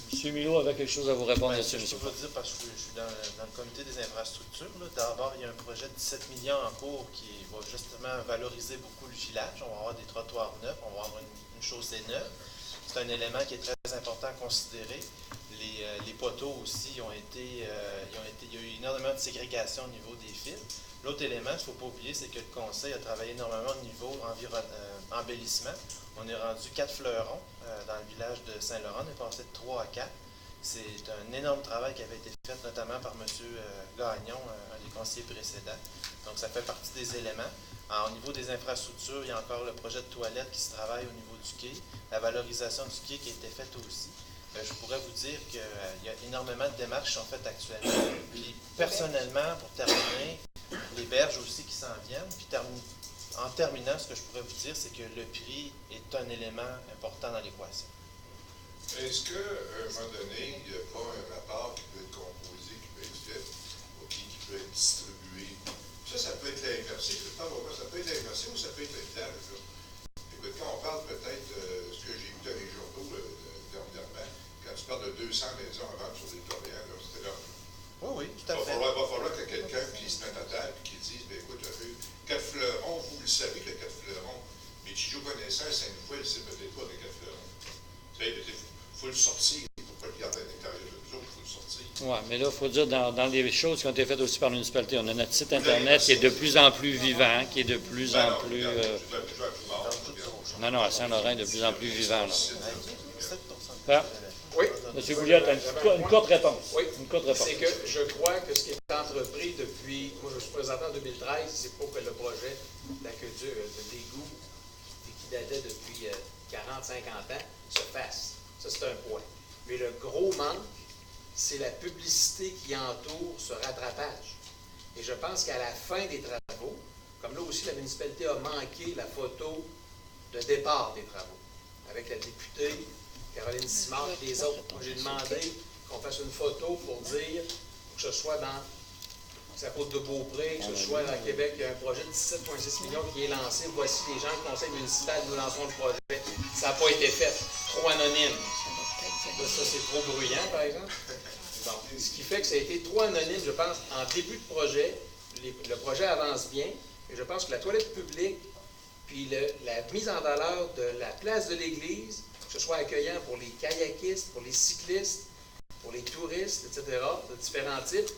M. Milo avait quelque chose à vous répondre Ben, là-dessus, je peux vous dire, parce que je suis dans le comité des infrastructures. D'abord, il y a un projet de 17 millions en cours qui va justement valoriser beaucoup le gilage. On va avoir des trottoirs neufs, on va avoir une chaussée neuve. C'est un élément qui est très important à considérer. Les poteaux aussi il y a eu énormément de ségrégation au niveau des fils. L'autre élément, il ne faut pas oublier, c'est que le conseil a travaillé énormément au niveau embellissement. On est rendu 4 fleurons dans le village de Saint-Laurent. On est passé de 3 à 4. C'est un énorme travail qui avait été fait notamment par M. Gagnon, un des conseillers précédents. Donc, ça fait partie des éléments. Au niveau des infrastructures, il y a encore le projet de toilette qui se travaille au niveau du quai. La valorisation du quai qui a été faite aussi. Je pourrais vous dire qu'il y a énormément de démarches qui sont faites actuellement. Puis, personnellement, pour terminer, les berges aussi qui s'en viennent. Puis, en terminant, ce que je pourrais vous dire, c'est que le prix est un élément important dans l'équation. Est-ce qu'à un moment donné, il n'y a pas un rapport qui peut être composé, qui peut être fait, OK, qui peut être distribué. Ça peut être l'inversé. Ça peut être l'inversé ou ça peut être l'étage. Écoute, quand on parle peut-être de ce que j'ai vu dans les journaux dernièrement, quand tu parles de 200 maisons à vendre sur les Orléans, c'était là. Oui, tout à fait. Il va falloir que quelqu'un qui se mette à terre et qui dise, bien écoute, 4 fleurons, vous le savez que 4 fleurons, mais Chijo connaissance, une fois, il ne sait peut-être pas les 4 fleurons. Il faut le sortir, il ne faut pas le garder à l'intérieur de nous autres, il faut le sortir. Oui, mais là, il faut dire, dans les choses qui ont été faites aussi par la municipalité, on a notre site Internet qui est de plus en plus vivant, qui est de plus en plus... Non, à Saint-Laurent, de plus en plus vivant. Là. Oui. M. Bouliot, une courte réponse. Oui. Une courte réponse. C'est que je crois que ce qui est entrepris depuis, moi je suis présenté en 2013, c'est pour que le projet d'aqueduc, de l'égout, qui datait depuis 40-50 ans, se fasse. Ça, c'est un point. Mais le gros manque, c'est la publicité qui entoure ce rattrapage. Et je pense qu'à la fin des travaux, comme là aussi la municipalité a manqué la photo de départ des travaux, avec la députée Caroline Simard et les autres. Moi, j'ai demandé qu'on fasse une photo pour dire que ce soit dans sa côte de Beaupré, que ce soit à Québec, il y a un projet de 17,6 millions qui est lancé. Voici les gens du conseil municipal, nous lançons le projet. Ça n'a pas été fait. Trop anonyme. Là, ça, c'est trop bruyant, par exemple. Bon. Ce qui fait que ça a été trop anonyme, je pense, en début de projet. Le projet avance bien. Et je pense que la toilette publique, puis la mise en valeur de la place de l'église, que ce soit accueillant pour les kayakistes, pour les cyclistes, pour les touristes, etc., de différents types.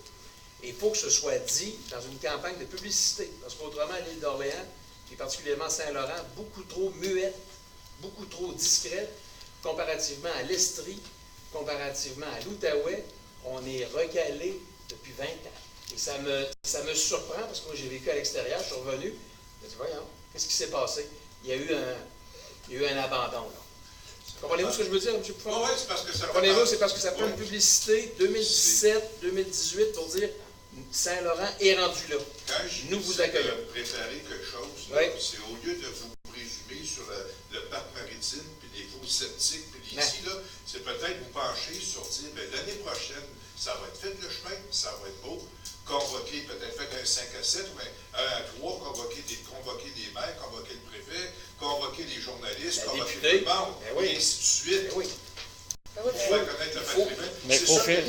Et il faut que ce soit dit dans une campagne de publicité. Parce qu'autrement, l'île d'Orléans, et particulièrement Saint-Laurent, beaucoup trop muette, beaucoup trop discrète, comparativement à l'Estrie, comparativement à l'Outaouais, on est recalé depuis 20 ans. Et ça me surprend, parce que moi j'ai vécu à l'extérieur, je suis revenu, je me dis, voyons, qu'est-ce qui s'est passé? Il y a eu un abandon, là. Comprenez-vous ce que je veux dire, M. Poufon? Oui, c'est parce que ça... Comprenez-vous, c'est parce que ça prend une publicité 2017, 2018 pour dire Saint-Laurent est rendu là. Quand nous vous accueillons. Préparer quelque chose, oui. C'est au lieu de vous présumer sur le parc maritime, puis les faux sceptiques, puis les ici, là, c'est peut-être vous pencher sur dire, bien, l'année prochaine, ça va être fait le chemin, ça va être beau, convoquer, peut-être fait un 5 à 7 ou un 1 à 3, convoquer les maires, convoquer le préfet, convoquer les journalistes, convoquer tout le monde, et ainsi de suite. Oui. Il faut connaître le patrimoine. Mais il faut faire.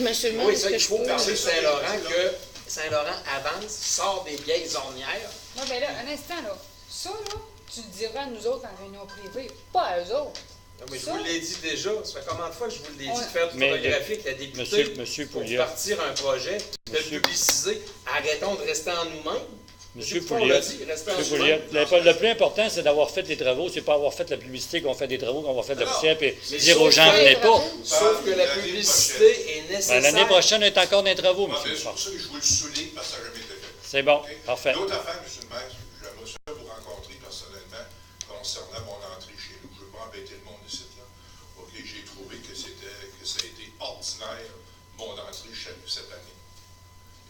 Oui, ça, il faut parler de Saint-Laurent, que Saint-Laurent avance, sort des vieilles ornières. Oui, bien là, un instant, là. Ça, là, tu le diras à nous autres en réunion privée, pas à eux autres. Non, mais ça, je vous l'ai dit déjà. Ça fait combien de fois que je vous l'ai dit de faire du photographique, la députée, Monsieur pour Pouliot, partir un projet, de publiciser. Arrêtons de rester en nous-mêmes. Monsieur Pouliot, le plus important, c'est d'avoir fait les travaux, c'est pas avoir fait la publicité qu'on fait des travaux, qu'on va faire de la poussière, et dire aux gens, venez pas. Sauf que la publicité est nécessaire. L'année prochaine, on est encore dans les travaux, M. C'est pour ça que je vous le souligne, parce que ça n'a jamais été fait. C'est bon, parfait. L'autre affaire, M. le maire, j'aimerais ça vous rencontrer personnellement concernant mon entrée chez nous. Je ne veux pas embêter le monde ici, là. OK, j'ai trouvé que ça a été ordinaire, mon entrée cette année.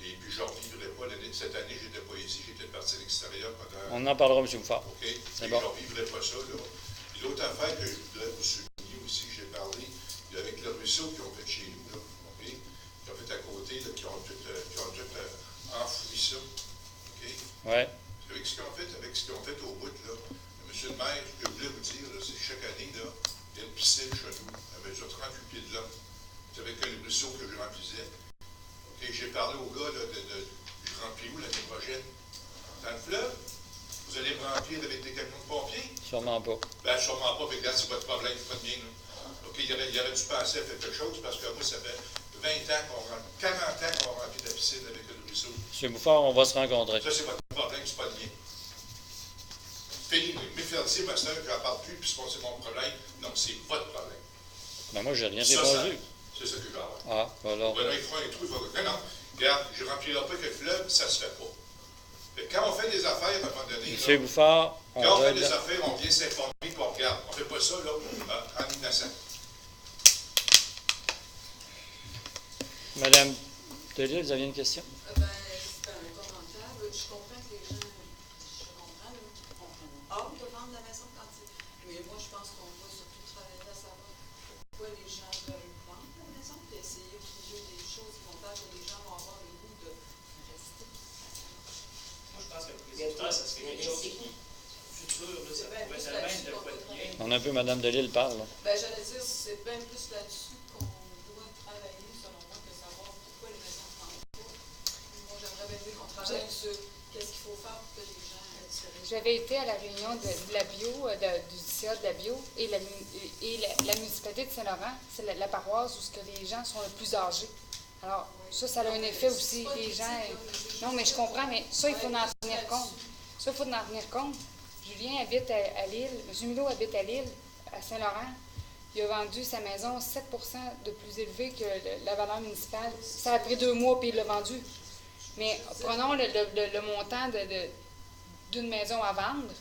Et puis, je ne revivrai pas cette année, je n'étais pas ici, j'étais parti à l'extérieur pendant... On en parlera, M. Bouffard. OK, c'est bon. Je ne revivrai pas ça, là. Puis l'autre affaire que je voudrais vous souligner aussi, j'ai parlé avec le ruisseau qu'ils ont fait chez nous, là, OK, qui ont fait à côté, là, qui ont tout enfoui ça, OK? Oui. Avec ce qu'ils ont fait au bout, là, monsieur le maire, ce que je voulais vous dire, c'est que chaque année, là, il y a une piscine chez nous, à mesure de 38 pieds de long. C'est avec le ruisseau que je remplissais. OK, j'ai parlé au gars, là, je remplis où l'année prochaine? Dans le fleuve? Vous allez me remplir avec des camions de pompiers? Sûrement pas. Ben, sûrement pas, mais regarde, c'est votre problème, c'est pas de mien, là. OK, il aurait dû penser à faire quelque chose, parce que moi, ça fait 20 ans 40 ans qu'on remplit la piscine avec le ruisseau. M. Bouffard, on va se rencontrer. Ça, c'est votre problème, c'est pas le mien. Fini, mais faire dire, parce que je n'en parle plus, puis c'est mon problème. Non, c'est votre problème. Ben moi, j'ai rien répondu. répondu. C'est ça que je vais avoir. Ah, voilà. Ben là, il fera un trou, il va... Non, regarde, je ne remplirai pas que le fleuve, ça se fait pas. Fait que quand on fait des affaires, à un moment donné... M. Bouffard, quand on fait des affaires, on vient s'informer, puis on regarde. On ne fait pas ça, là, en innocent. Madame Delisle, vous aviez une question? C'est un commentaire. Je comprends que les gens, ont hâte de vendre la maison quand ils... Mais moi, je pense qu'on va surtout travailler à savoir pourquoi les gens veulent vendre la maison, puis essayer de trouver des choses qui vont faire que les gens vont avoir ça serait quelque chose futur, là, ça pourrait plus tellement là-dessus être qu'on de quoi peut de bien. travailler. On a un peu Mme Delisle parle. Là. Ben, j'allais dire, c'est bien plus là-dessus qu'on doit travailler, selon moi, que savoir pourquoi les maisons ne prennent pas. Moi, j'aimerais bien dire qu'on travaille sur qu'est-ce qu'il faut faire pour que les gens J'avais été à la réunion de la bio, du CA de la bio, et la municipalité de Saint-Laurent, c'est la paroisse où ce que les gens sont le plus âgés. Alors, ça a un effet aussi. Les gens. Non, mais je comprends, mais ça, il faut en tenir compte. Ça, il faut en tenir compte. Julien habite à Lille, M. Milot habite à Lille, à Saint-Laurent. Il a vendu sa maison 7 de plus élevé que la valeur municipale. Ça a pris 2 mois, puis il l'a vendu. Mais prenons le montant d'une maison à vendre,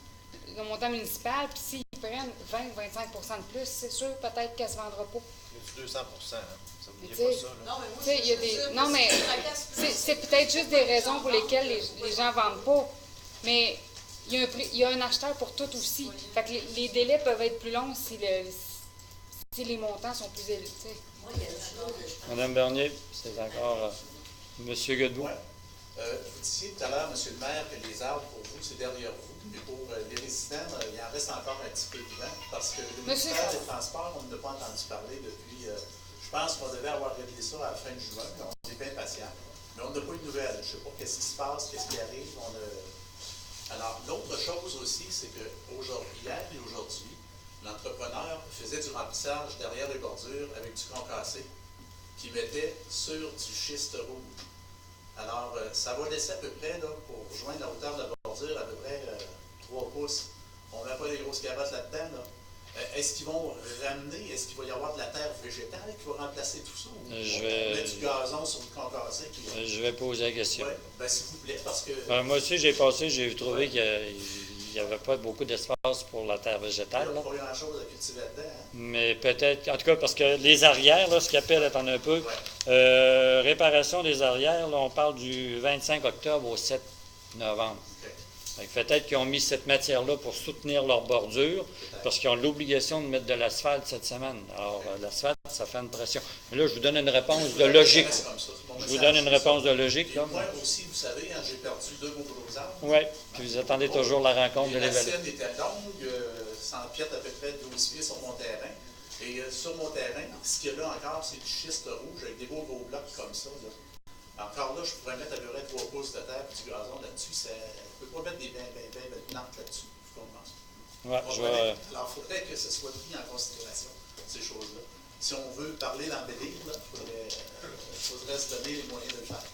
le montant municipal, puis s'ils prennent 20-25 de plus, c'est sûr peut-être qu'elle ne se vendra pas. Il y a du 200 hein? Ça vous dit Mais pas ça, là? Non, mais moi, il y a des. Non, mais c'est peut-être juste des raisons pour lesquelles les gens ne vendent pas. Mais il y a un acheteur pour tout aussi. Fait que les délais peuvent être plus longs si les montants sont plus élevés. Moi, il y a une chose, je pense. Mme Bernier, c'est encore M. Godbout. Ouais. Vous disiez tout à l'heure, M. le maire, que les arbres, pour vous, c'est derrière vous. Mais pour les résidents, il en reste encore un petit peu devant. Parce que le ministère des Transports, on n'a pas entendu parler depuis. Je pense qu'on devait avoir réglé ça à la fin de juin. On est bien patient. Mais on n'a pas eu de nouvelles. Je ne sais pas qu'est-ce qui se passe, qu'est-ce qui arrive. Alors, l'autre chose aussi, c'est qu'aujourd'hui, hier et aujourd'hui, l'entrepreneur faisait du remplissage derrière les bordures avec du concassé qui mettait sur du schiste rouge. Alors, ça va laisser à peu près, là, pour rejoindre la hauteur de la bordure, à peu près 3 pouces. On ne met pas des grosses carottes là-dedans. Là. Est-ce qu'ils vont ramener, est-ce qu'il va y avoir de la terre végétale qui va remplacer tout ça? Ou on met du gazon sur le concassé? Je vais poser la question. Oui, bien s'il vous plaît, parce que... moi aussi, j'ai trouvé qu'il n'y avait pas beaucoup d'espace pour la terre végétale. Il n'y a pas grand-chose à cultiver là-dedans. Hein? Mais peut-être, en tout cas, parce que les arrières, là, ce qu'ils appellent, attendez un peu, réparation des arrières, là, on parle du 25 octobre au 7 novembre. Peut-être qu'ils ont mis cette matière-là pour soutenir leur bordure, parce qu'ils ont l'obligation de mettre de l'asphalte cette semaine. Alors, l'asphalte, ça fait une pression. Mais là, je vous donne une réponse de logique. Je vous donne une réponse de logique. Là. Moi aussi, vous savez, hein, j'ai perdu 2 beaux gros arbres. Oui, puis vous attendez toujours la rencontre de l'évaluation. La scène était longue, ça empiète à peu près 12 pieds sur mon terrain. Et sur mon terrain, ce qu'il y a là encore, c'est du schiste rouge avec des gros blocs comme ça. Là. Encore là, je pourrais mettre à peu près 3 pouces de terre et du gazon là-dessus. Je ne peux pas mettre des belles plantes là-dessus. Ouais, alors, il faudrait que ce soit pris en considération, ces choses-là. Si on veut parler d'embellir, il faudrait se donner les moyens de le faire.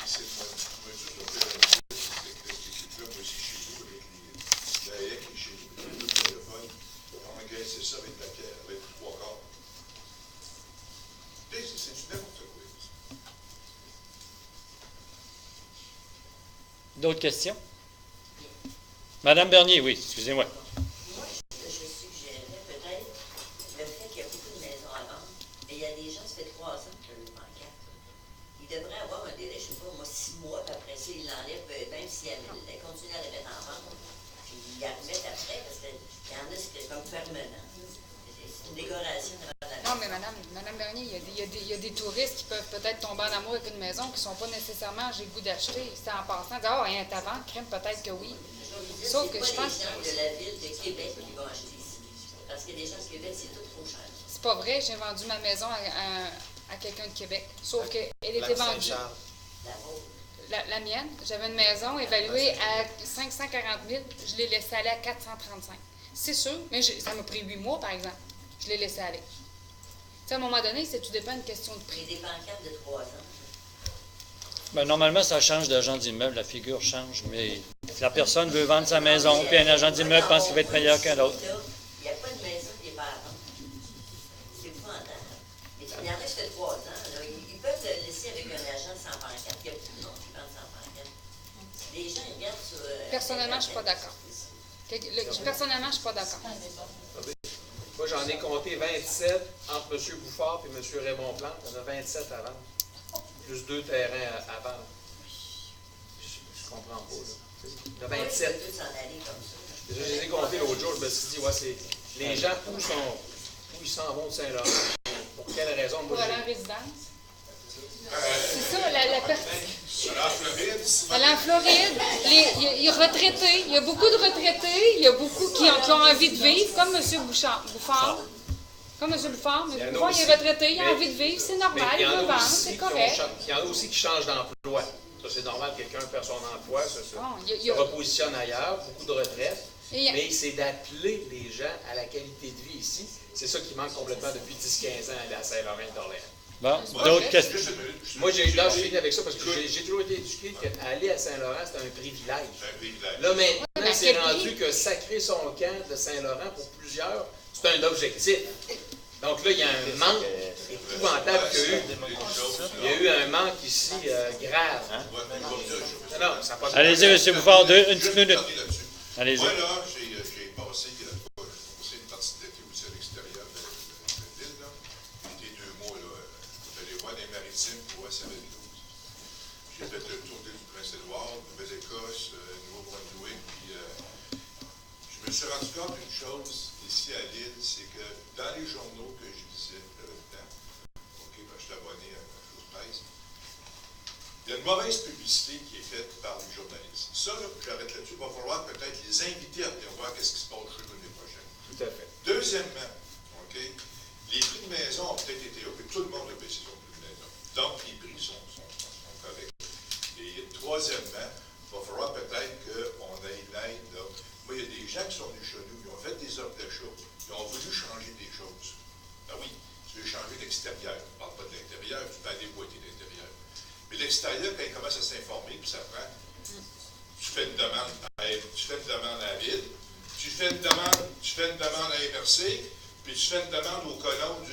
C'est moi juste au fait que moi aussi chez vous, avec la haie qui est chez nous, le téléphone, on a graissé ça avec de la pierre, avec 3 quarts. C'est du n'importe quoi. D'autres questions? Madame Bernier, oui, excusez-moi. Moi, je suggérais peut-être le fait qu'il y a beaucoup de maisons à vendre, et il y a des gens, ça fait 3 ans que le pancarte. Ils devraient avoir un délai, je ne sais pas, moi, 6 mois, puis après ça, ils l'enlèvent, même si elle continue à les mettre en vente, puis ils la remettent après, parce qu'il y en a, c'est comme permanent. C'est une décoration de la Non, mais Madame Bernier, il y a des touristes qui peuvent peut-être tomber en amour avec une maison qui ne sont pas nécessairement j'ai le goût d'acheter. C'est en passant, dire, oh, rien à vendre, crème, peut-être que oui. Sauf que je pense. C'est pas les gens de la ville de Québec qui vont acheter ici. Parce que les gens de Québec, c'est tout trop cher. C'est pas vrai, j'ai vendu ma maison à quelqu'un de Québec. Sauf qu'elle était vendue. La mienne, j'avais une maison évaluée à 540 000, je l'ai laissée aller à 435. C'est sûr, mais ça m'a pris 8 mois, par exemple. Je l'ai laissé aller. Tu sais, à un moment donné, c'est tout dépend d'une question de prix. Des pancartes de 3 ans. Ben, normalement, ça change d'agent d'immeuble, la figure change, mais si la personne veut vendre sa maison, puis un agent d'immeuble pense qu'il va être meilleur qu'un autre. Il n'y a pas de maison qui n'est pas à vendre. C'est épouvantable. Mais il y en a qui fait 3 ans. Là. Ils peuvent le laisser avec un agent sans pancarte. Il y a plus de monde qui vend sans pancarte. Les gens, ils regardent sur... Personnellement, je ne suis pas d'accord. Personnellement, je ne suis pas d'accord. Moi, j'en ai compté 27 entre M. Bouffard et M. Raymond Plante. Il y en a 27 à vendre. Plus 2 terrains à vendre. Je comprends pas. Là. Il y en a 27. Je les ai comptés l'autre jour. Je me suis dit, ouais, c'est les gens où ils s'en vont de Saint-Laurent. Pour quelle raison? Pour aller en résidence. C'est ça, la personne. Alors, en Floride, Aller en Floride, les retraités, il y a beaucoup de retraités, il y a beaucoup qui ont envie de vivre, comme M. Bouffard. Comme M. Bouffard. Il y en a M. Bouffard, il aussi. est retraité, il a Mais- envie de vivre, c'est Mais normal, il y il en a veut vendre, aussi c'est qui correct. il y en a aussi qui changent d'emploi. Ça, c'est normal, quelqu'un perd son emploi, Bon, se repositionne ailleurs, beaucoup de retraites. Et- Mais c'est d'appeler les gens à la qualité de vie ici. C'est ça qui manque complètement depuis 10-15 ans à Saint-Laurent-d'Orléans. Bon, moi, d'autres j'ai- questions? juste une minute. Moi, j'ai fini avec ça parce que j'ai toujours été éduqué qu'aller à Saint-Laurent, c'est un privilège. C'est un privilège. Là, maintenant, mais c'est quel rendu prix? que sacrer son camp de Saint-Laurent pour plusieurs, c'est un objectif. Donc là, il y a un manque épouvantable qu'il y a eu. Il y a eu un manque ici grave. Non, ça n'a pas de Allez-y, bon sens. M. Bouffard, une petite minute. Là-dessus. Allez-y. Moi, là, j'ai passé une partie de l'été aussi à l'extérieur de l'île. J'ai été 2 mois, là, je vais voir des maritimes pour SRL12. J'ai fait le tour de l'île du Prince-Édouard, Nouvelle-Écosse, Nouveau-Brunswick, puis je me suis rendu compte d'une chose ici à Lille, c'est que dans les journaux que je lisais le temps, OK, parce que je suis abonné à Chose Presse, il y a une mauvaise publicité qui est faite par les journalistes. Ça, là, j'arrête là-dessus. Il va falloir peut-être les inviter à venir voir qu'est-ce qui se passe chez nous l'année prochaine. Tout à fait. Deuxièmement, OK, les prix de maison ont peut-être été hauts, mais tout le monde a baissé son prix de maison. Donc, les prix sont corrects. Et troisièmement, il va falloir peut-être qu'on ait l'aide. Là. Moi, il y a des gens qui sont venus chez nous, ils ont fait des offres d'achat, ils ont voulu changer des choses. Ben oui, tu veux changer l'extérieur. On ne parle pas de l'intérieur, tu peux aller boiter l'intérieur. Mais l'extérieur, quand il commence à s'informer, puis ça prend, tu fais une demande à la ville, tu fais une demande à MRC, puis tu fais une demande au colon de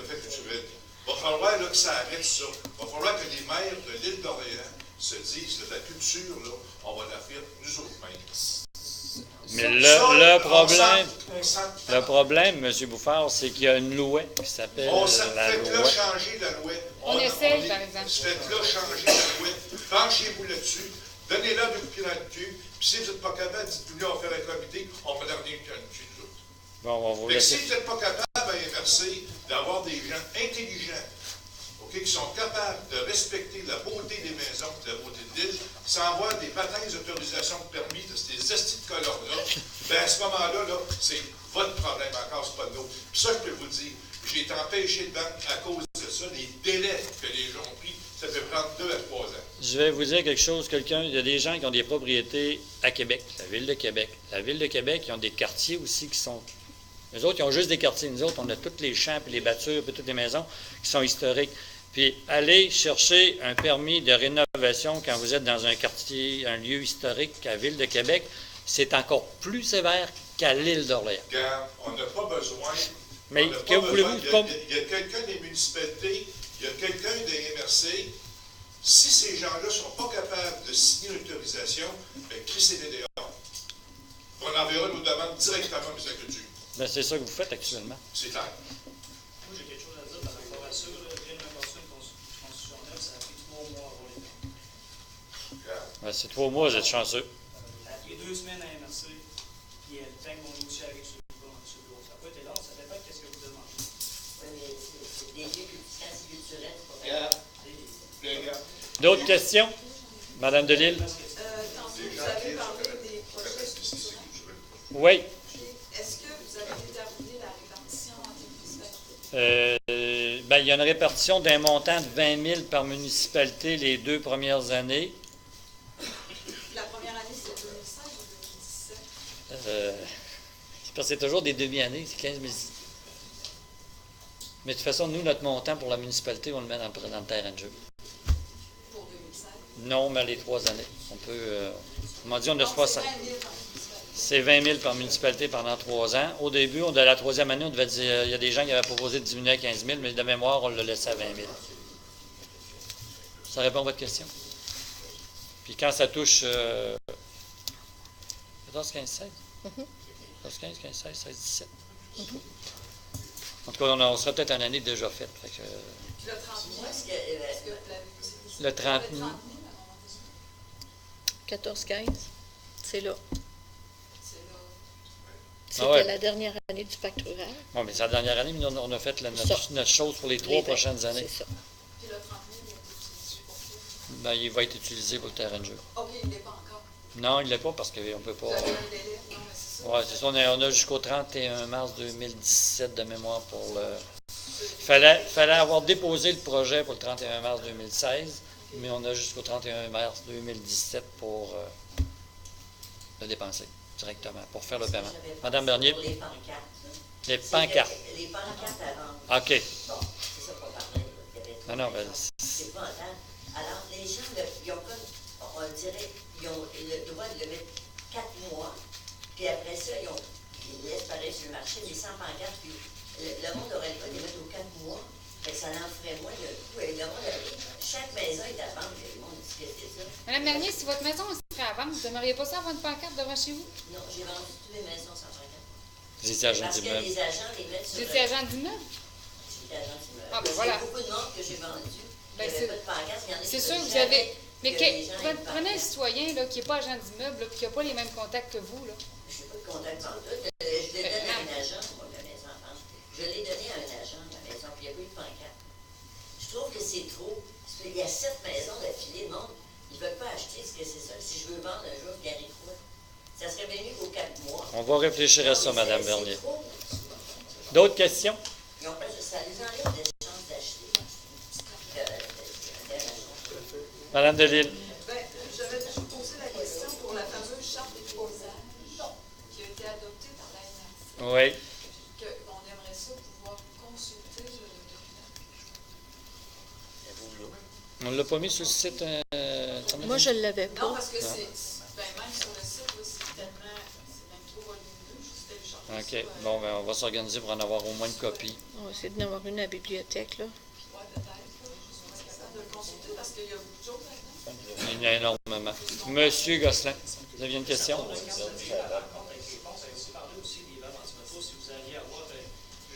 fait culturel. Il va falloir là, que ça arrête ça. Il va falloir que les maires de l'île d'Orléans se disent que la culture, là, on va la faire nous autres mêmes. Mais le problème, M. Bouffard, c'est qu'il y a une loi qui s'appelle la Faites-le loi. changer la loi. On essaye, par exemple. Faites-le changer la loi. Penchez-vous là-dessus. Donnez-leur un coup de pied dans le cul. Puis si vous n'êtes pas capable, dites-nous, on va faire un comité, on va leur donner un cul nous autres. Bon, on va vous Fait que si laisser. vous n'êtes pas capable à MRC d'avoir des gens intelligents, OK, qui sont capables de respecter la beauté des maisons, la beauté de l'île, sans avoir des patins d'autorisation de permis de ces estis de colonnes-là, bien à ce moment-là, là, c'est votre problème encore, c'est pas le nôtre. Puis ça, je peux vous dire, j'ai été empêché de vendre à cause de ça. Les délais que les gens ont pris, ça peut prendre 2 à 3 ans. Je vais vous dire quelque chose. Il y a des gens qui ont des propriétés à Québec, la Ville de Québec. La Ville de Québec, ils ont des quartiers aussi qui sont... Eux autres, ils ont juste des quartiers. Nous autres, on a tous les champs, puis les battures, puis toutes les maisons qui sont historiques. Puis aller chercher un permis de rénovation quand vous êtes dans un quartier, un lieu historique à Ville de Québec, c'est encore plus sévère qu'à l'île d'Orléans. Car on n'a pas besoin... Mais on n'a que pas voulez-vous besoin- comme... Il y a quelqu'un des municipalités, il y a quelqu'un des MRC. Si ces gens-là ne sont pas capables de signer l'autorisation, bien, crissez-les dehors. On enverra nos demandes directement au ministère de la Culture. Ben, c'est ça que vous faites actuellement. C'est clair. Moi, j'ai quelque chose à dire par rapport à ça. Rien de construire une construction neuve, ça a pris 3 mois avant les temps. Ben, c'est 3 mois, vous êtes chanceux. J'ai 2 semaines à MRC, puis elle teigne mon dossier avec ce bureau. Ça n'a pas été long, ça dépend de ce que vous demandez. Oui, mais c'est des lieux culturels, c'est pas D'autres questions? Madame Delille? Tantôt, vous avez parlé des projets structurants. Oui. Est-ce que vous avez déterminé la répartition entre les municipalités? Ben, il y a une répartition d'un montant de 20 000 par municipalité les 2 premières années. La première année, c'est 2016 ou 2017? C'est parce que c'est toujours des demi-années, c'est 15 000. Mais de toute façon, nous, notre montant pour la municipalité, on le met dans le terrain de jeu. Pour 2016? Non, mais les 3 années. On peut... on m'a dit, on a Donc, 60. C'est 20 000 par municipalité pendant 3 ans. Au début, de la 3e année, on devait dire, il y a des gens qui avaient proposé de diminuer à 15 000, mais de mémoire, on l'a laissé à 20 000. Ça répond à votre question? Puis quand ça touche 14, 15, 16? 14, 15, 15, 16, 16, 17. En tout cas, on serait peut-être une année déjà faite. Fait que, Puis le 30 000, Est-ce que, est-ce que vous l'avez... le 30 000. 14-15, c'est là. C'est là. C'était ouais. la dernière année du pacte rural. Bon, mais c'est la dernière année, mais on a fait Ça. notre chose pour les 3 prochaines années. C'est ça. Puis le 30 000, il a été Ben, il va être utilisé pour le terrain de jeu. OK, il n'est pas encore. Non, il ne l'est pas parce qu'on ne peut pas. Vous avez un délai? Non, mais c'est ça. Oui, c'est ça. On a jusqu'au 31 mars 2017 de mémoire pour le. Il fallait avoir déposé le projet pour le 31 mars 2016, mais on a jusqu'au 31 mars 2017 pour le dépenser directement, pour faire le paiement. Madame Bernier? Pour les pancartes. Les pancartes. Les pancartes à vendre. OK. Bon, c'est ça qu'on parlait. Non, non, ben, C'est pas entendre. Alors, les gens, ils ont comme, on dirait, ils ont le droit de le mettre 4 mois, puis après ça, ils laissent pareil sur le marché, mais sans pancarte, puis le monde aurait le droit de les mettre aux 4 mois, fait que ça en ferait moins de coup. Et le monde, chaque maison est à vendre, le monde dit que c'est ça. Madame Bernier, si votre maison serait à vendre, vous n'aimeriez pas ça avoir une pancarte devant chez vous? Non, j'ai vendu toutes les maisons sans pancarte. Vous étiez agent Parce que d'immeuble. les agents les mettent sur... Vous étiez agent d'immeuble? J'étais agent d'immeuble. Ah, ben Il y voilà. a beaucoup de monde que j'ai vendu. Ben, Il n'y avait pas de pancarte, il y en a qui c'est sûr, veulent vous avez. jamais Mais que les gens aient une prenez un pancarte. citoyen là, qui n'est pas agent d'immeuble, là, puis qui n'a pas les mêmes contacts que vous. Là. Je n'ai pas de contact en tout. Je l'ai donné à un agent, moi, la maison en France. Je l'ai donné à un agent, la maison, puis il n'y a pas eu de pancarte. Je trouve que c'est trop. Parce qu'il y a 7 maisons d'affilée, le monde, ils ne veulent pas acheter ce que c'est ça. Si je veux vendre un jour, il arrive quoi? Ça serait bien mieux qu'aux 4 mois. On va réfléchir à ça, Non, mais Mme c'est Bernier. trop. D'autres questions? Ils ont pas, ça les enlève des chances d'acheter. Mme Delisle. Ben, j'avais déjà posé la question pour la fameuse charte des paysages qui a été adoptée par la NRC. Oui. On aimerait ça pouvoir consulter le document. On ne l'a pas mis sur le site? Moi, je ne l'avais Non, pas. parce que même sur le site, là, c'est même trop volumineux, juste télécharger OK. ça. Bon, ben, on va s'organiser pour en avoir au moins une copie. On va essayer d'en avoir une à la bibliothèque, là. Ouais, peut-être, là, je suis capable de le consulter parce qu'il y a beaucoup de choses là-dedans. Il y en a énormément. Monsieur Gosselin, vous aviez une question? Vous aviez parlé aussi des valves anti-bateaux, si vous alliez avoir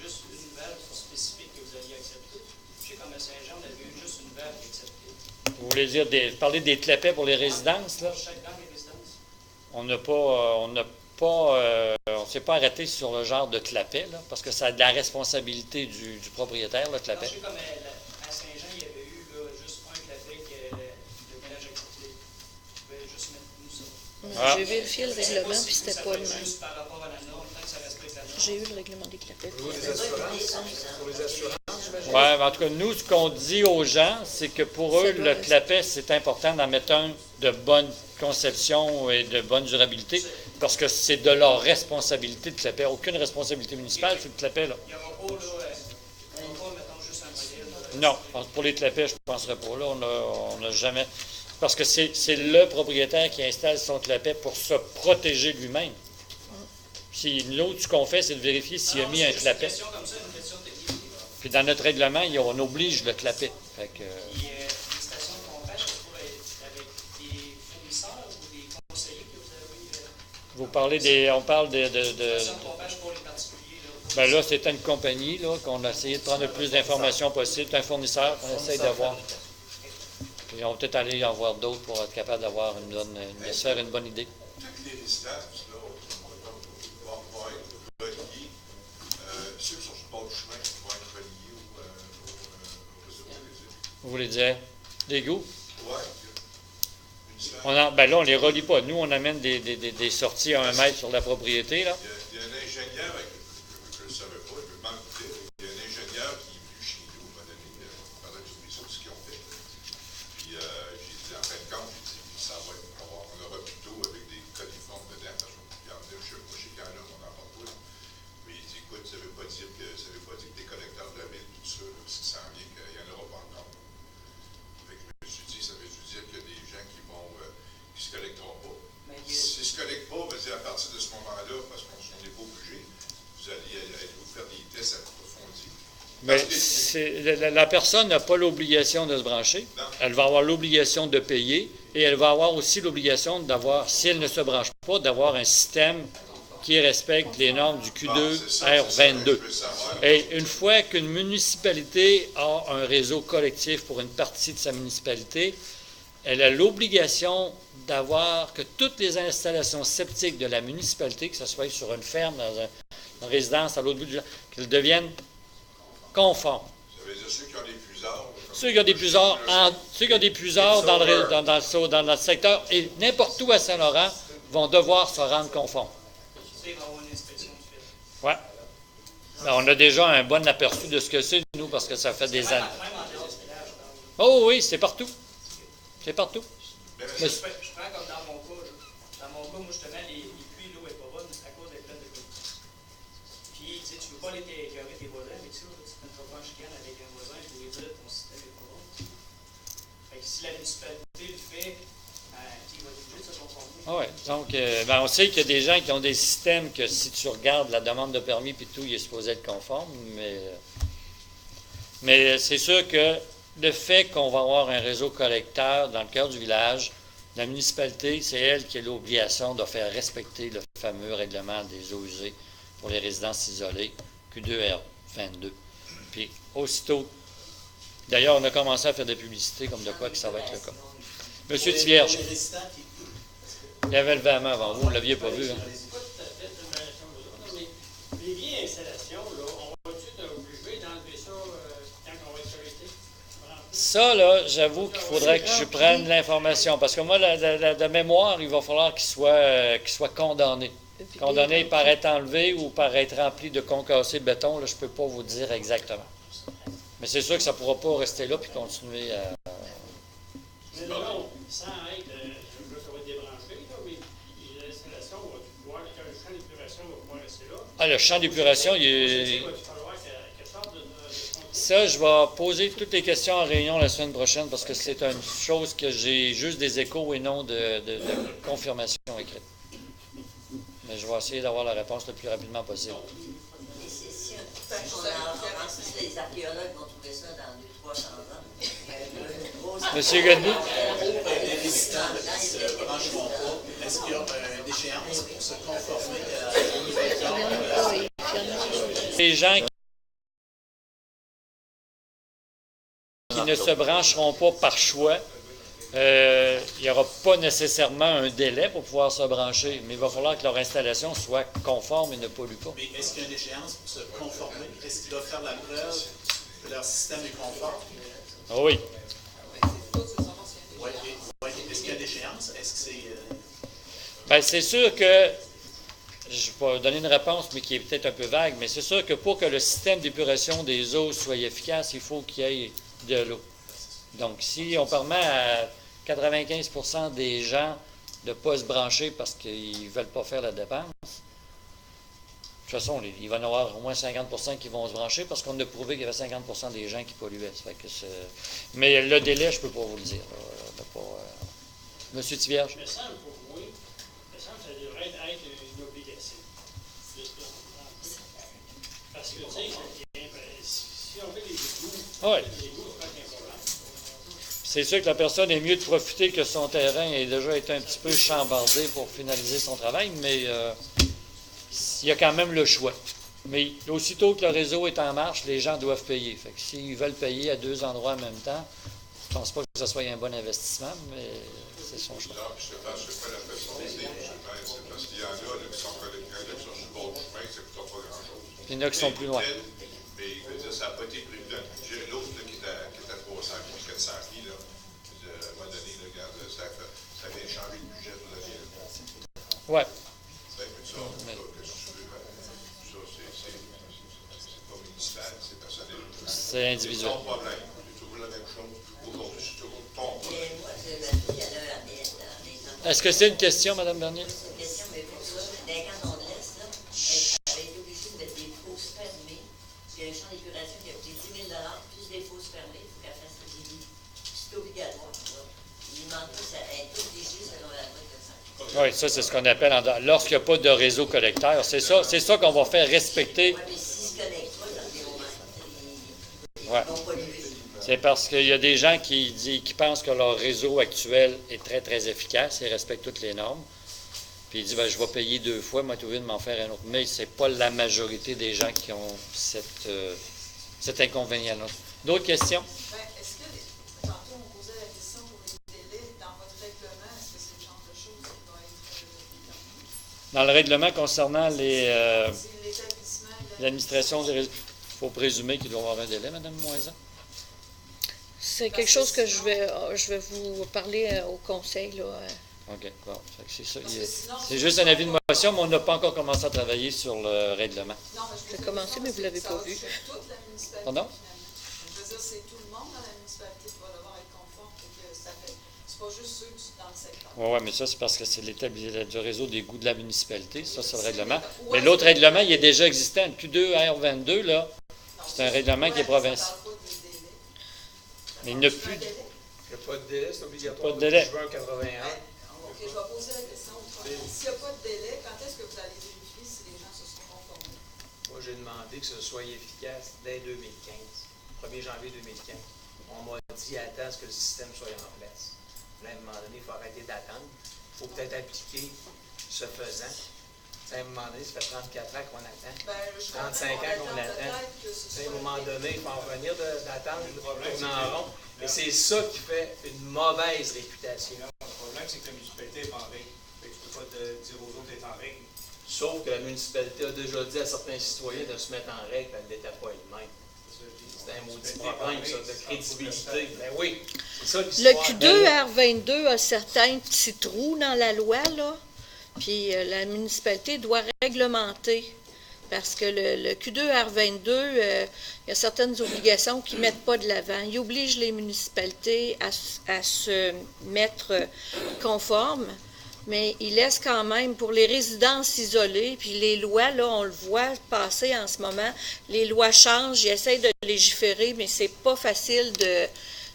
juste une valve spécifique que vous alliez accepter. Je sais qu'en Saint-Jean, on avait eu juste une valve acceptée. Vous voulez dire parler des clapets pour les résidences, là? Pour chaque dans les résidences. On s'est pas arrêté sur le genre de clapet, là, parce que ça a de la responsabilité du propriétaire, le clapet. Je sais comme à Saint-Jean, il y avait eu là, juste un clapet que le ménage accepté. Je vais juste mettre nous ça. Ah. J'ai vérifié le règlement, puis c'était pas le même. Juste par rapport à la norme, tant que ça respecte la norme. J'ai eu le règlement des clapets. Pour les assurances, j'imagine. Oui, mais en tout cas, nous, ce qu'on dit aux gens, c'est que pour eux, le clapet, c'est important d'en mettre un de bonne conception et de bonne durabilité, parce que c'est de leur responsabilité de clapet. Aucune responsabilité municipale sur le clapet, là. Il n'y aura pas, là, mettons, juste un modèle. Non, pour les clapets, je ne penserais pas. Là, on n'a jamais... Parce que c'est le propriétaire qui installe son clapet pour se protéger lui-même. Si l'autre, ce qu'on fait, c'est de vérifier s'il a mis un clapet. Une question comme ça, une question technique. Puis dans notre règlement, on oblige le clapet. Fait que, Puis, les stations de pompage, ça pourrait être avec des fournisseurs ou des conseillers que vous avez. vous parlez des... On parle de Stations de pompage pour les particuliers. Là. ben là, c'est une compagnie là, qu'on a essayé de prendre le plus d'informations possible. C'est un fournisseur qu'on essaye d'avoir. Puis on va peut-être aller en voir d'autres pour être capable d'avoir de se faire une bonne idée. Toutes les résidences, là, vont être reliées. Ceux qui sont sur le bord du chemin vont être reliés au réseau télévisé. Vous voulez dire d'égout? Oui. Ben là, on ne les relie pas. Nous, on amène des sorties à 1 mètre sur la propriété. Là. Il y a un ingénieur, je ne le savais pas, je me demande peut-être, il y a un ingénieur qui est venu chez nous, m'a donné, pendant que j'ai ce qu'ils ont fait. Puis j'ai dit, en fin de compte, j'ai dit, ça va être, on aura plutôt avec des coliformes dedans, parce qu'il y en a, je sais pas, chez qu'il y en a, on n'en parle pas. Là. Mais il dit, écoute, ça ne veut pas dire que des collecteurs de la ville, tout ça, là, si ça en vient qu'il n'y en aura pas encore. Fait que je me suis dit, ça veut dire qu'il y a des gens qui vont, qui se collecteront pas. S'ils ne se collectent pas, ben, à partir de ce moment-là, parce qu'on n'est pas obligé, vous allez vous faire des tests approfondis. Mais la personne n'a pas l'obligation de se brancher. Non. Elle va avoir l'obligation de payer et elle va avoir aussi l'obligation d'avoir, si elle ne se branche pas, d'avoir un système qui respecte les normes du Q2 R22. Et une fois qu'une municipalité a un réseau collectif pour une partie de sa municipalité, elle a l'obligation d'avoir que toutes les installations septiques de la municipalité, que ce soit sur une ferme, dans une résidence à l'autre bout du lac, qu'elles deviennent conformes. Ça veut dire ceux qui ont des fusards, Ceux qui ont des puiseurs dans le secteur et n'importe où à Saint-Laurent vont devoir se rendre conformes. Ouais. Ben, on a déjà un bon aperçu de ce que c'est, nous, parce que ça fait des années. Oh oui, c'est partout. C'est partout. Je prends comme dans mon cas. Dans mon cas, moi, justement, les puits, l'eau n'est pas bonne à cause des plaines de pluie. Puis, tu sais, tu ne veux pas aller écœurer tes voisins avec ça. Tu ne te pas en chicane avec un voisin pour lui dire que ton système n'est pas bon. Fait que si la municipalité le fait, il va être obligé de se conformer. Oui, donc, on sait qu'il y a des gens qui ont des systèmes que si tu regardes la demande de permis puis tout, il est supposé être conforme, mais c'est sûr que le fait qu'on va avoir un réseau collecteur dans le cœur du village, la municipalité, c'est elle qui a l'obligation de faire respecter le fameux règlement des eaux usées pour les résidences isolées, Q2R22. Puis, aussitôt, d'ailleurs, on a commencé à faire des publicités comme de quoi que ça va être le cas. Monsieur Tivierge, il y avait levé la main avant vous, vous ne l'aviez pas vu. Hein? Les vieilles installations, là, on va-tu être obligé d'enlever ça quand on va être arrêté? Ça, là, j'avoue qu'il faudrait que je prenne l'information. Parce que moi, de mémoire, il va falloir qu'il soit condamné. Condamné par être enlevé ou par être rempli de concassé béton, là, je ne peux pas vous dire exactement. Mais c'est sûr que ça ne pourra pas rester là puis continuer à... Mais non, sans aide, ça va être débranché, là, mais l'installation va pouvoir, le champ d'épuration va pouvoir rester là. Ah, le champ d'épuration, il est... Ça, je vais poser toutes les questions en réunion la semaine prochaine parce que c'est une chose que j'ai juste des échos et non de confirmation écrite. Mais je vais essayer d'avoir la réponse le plus rapidement possible. Et si les archéologues vont trouver ça dans 200-300 ans. Monsieur Godbout? Les résistants ne se brancheront pas. Est-ce qu'il y a une échéance pour se conformer aux nouvelles normes? Les gens qui ne se brancheront pas par choix, il n'y aura pas nécessairement un délai pour pouvoir se brancher, mais il va falloir que leur installation soit conforme et ne pollue pas. Mais est-ce qu'il y a une échéance pour se conformer? Est-ce qu'ils doivent faire la preuve que leur système est conforme? Ah oui. Oui. Est-ce qu'il y a une échéance? Est-ce que c'est... Bien, c'est sûr que, je vais donner une réponse, mais qui est peut-être un peu vague, mais c'est sûr que pour que le système d'épuration des eaux soit efficace, il faut qu'il y ait de l'eau. Donc, si on permet à 95% des gens de ne pas se brancher parce qu'ils ne veulent pas faire la dépense, de toute façon, il va y en avoir au moins 50% qui vont se brancher parce qu'on a prouvé qu'il y avait 50% des gens qui polluaient. Mais le délai, je ne peux pas vous le dire. Monsieur Tivierge? Il me semble pour moi, que ça devrait être une obligation. Parce que, tu sais, si on fait les égouts, les égouts, c'est pas important. C'est sûr que la personne est mieux de profiter que son terrain ait déjà été un petit peu chambardé pour finaliser son travail, mais il y a quand même le choix. Mais aussitôt que le réseau est en marche, les gens doivent payer. Fait que s'ils veulent payer à deux endroits en même temps, je ne pense pas que ce soit un bon investissement, mais c'est son choix. Non, je pense que c'est pas la façon de dire, c'est parce qu'il y en a là, qui sont collecteurs, qui sont sur le bord du chemin, ça ne coûtera pas grand-chose. Puis il y en a qui sont plus loin. Mais je veux dire, ça n'a pas été prévu dans le budget. L'autre qui est à 300 000, 400 000, là, à un moment donné, là, regarde, ça vient changer le budget de la ville. Oui. C'est un peu ça. C'est pas municipal, c'est personnel. C'est individuel. C'est ton problème. C'est toujours la même chose. Aujourd'hui, c'est toujours ton problème. Est-ce que c'est une question, Mme Bernier? C'est une question, mais pour ça, dans les cantons de l'Est, là, elle avait été obligée de mettre des fosses fermées. Il y a un champ d'épuration qui a coûté 10 000 plus des fosses fermées. Il faut qu'elle fasse des lits. C'est obligatoire. Il manque pas, elle est obligée selon la loi de ça. Oui, ça, c'est ce qu'on appelle, lorsqu'il n'y a pas de réseau collecteur, c'est ça qu'on va faire respecter. Oui, mais s'ils se connectent pas dans des moments, ils Ouais. vont polluer. C'est parce qu'il y a des gens qui pensent que leur réseau actuel est très, très efficace et respecte toutes les normes. Puis ils disent, je vais payer 2 fois, moi, tu veux de m'en faire un autre. Mais ce n'est pas la majorité des gens qui ont cet inconvénient-là. D'autres questions? Est-ce que, tantôt, on posait la question pour les délais, dans votre règlement, est-ce que c'est le genre de choses qui va être Dans le règlement concernant l'établissement, l'administration des réseaux, il faut présumer qu'il doit y avoir un délai, Mme Moisan. c'est quelque chose que je vais vous parler au conseil, là. OK, bon. Fait que c'est ça. C'est juste un avis de motion, mais on n'a pas encore commencé à travailler sur le règlement. Non, mais je veux J'ai dire, commencé, mais vous ne l'avez pas vu. C'est toute la municipalité. Pardon? Je veux dire, c'est tout le monde dans la municipalité qui va devoir être conforme. C'est pas juste ceux dans le secteur. Oui, mais ça, c'est parce que c'est du réseau d'égouts de la municipalité. Ça, c'est le règlement. Mais l'autre règlement, il est déjà existant. Le Q2R22, là, c'est un règlement qui est provincial. Mais il n'y a plus. Il n'y a pas de délai, c'est obligatoire. Pas de délai. Juin 81. OK, je vais poser la question autrement. S'il n'y a pas de délai, quand est-ce que vous allez vérifier si les gens se sont conformés? Moi, j'ai demandé que ce soit efficace dès 2015, 1er janvier 2015. On m'a dit attends ce que le système soit en place. Là, à un moment donné, il faut arrêter d'attendre. Il faut peut-être appliquer ce faisant. À un moment donné, ça fait 34 ans qu'on attend. 35 ans qu'on attend. À un moment donné, il faut en revenir d'attendre, tourner en rond. Et c'est ça qui fait une mauvaise réputation. Le problème, c'est que la municipalité n'est pas en règle. Tu ne peux pas dire aux autres d'être en règle. Sauf que la municipalité a déjà dit à certains citoyens de se mettre en règle, elle ne l'était pas elle-même. C'est un maudit problème, ça, de crédibilité. Ben oui, c'est ça l'histoire. Le Q2R22 a certains petits trous dans la loi, là. Puis la municipalité doit réglementer. Parce que le Q2R22, il y a certaines obligations qui ne mettent pas de l'avant. Il oblige les municipalités à se mettre conformes, mais il laisse quand même pour les résidences isolées, puis les lois, là, on le voit passer en ce moment, les lois changent, ils essayent de légiférer, mais c'est pas facile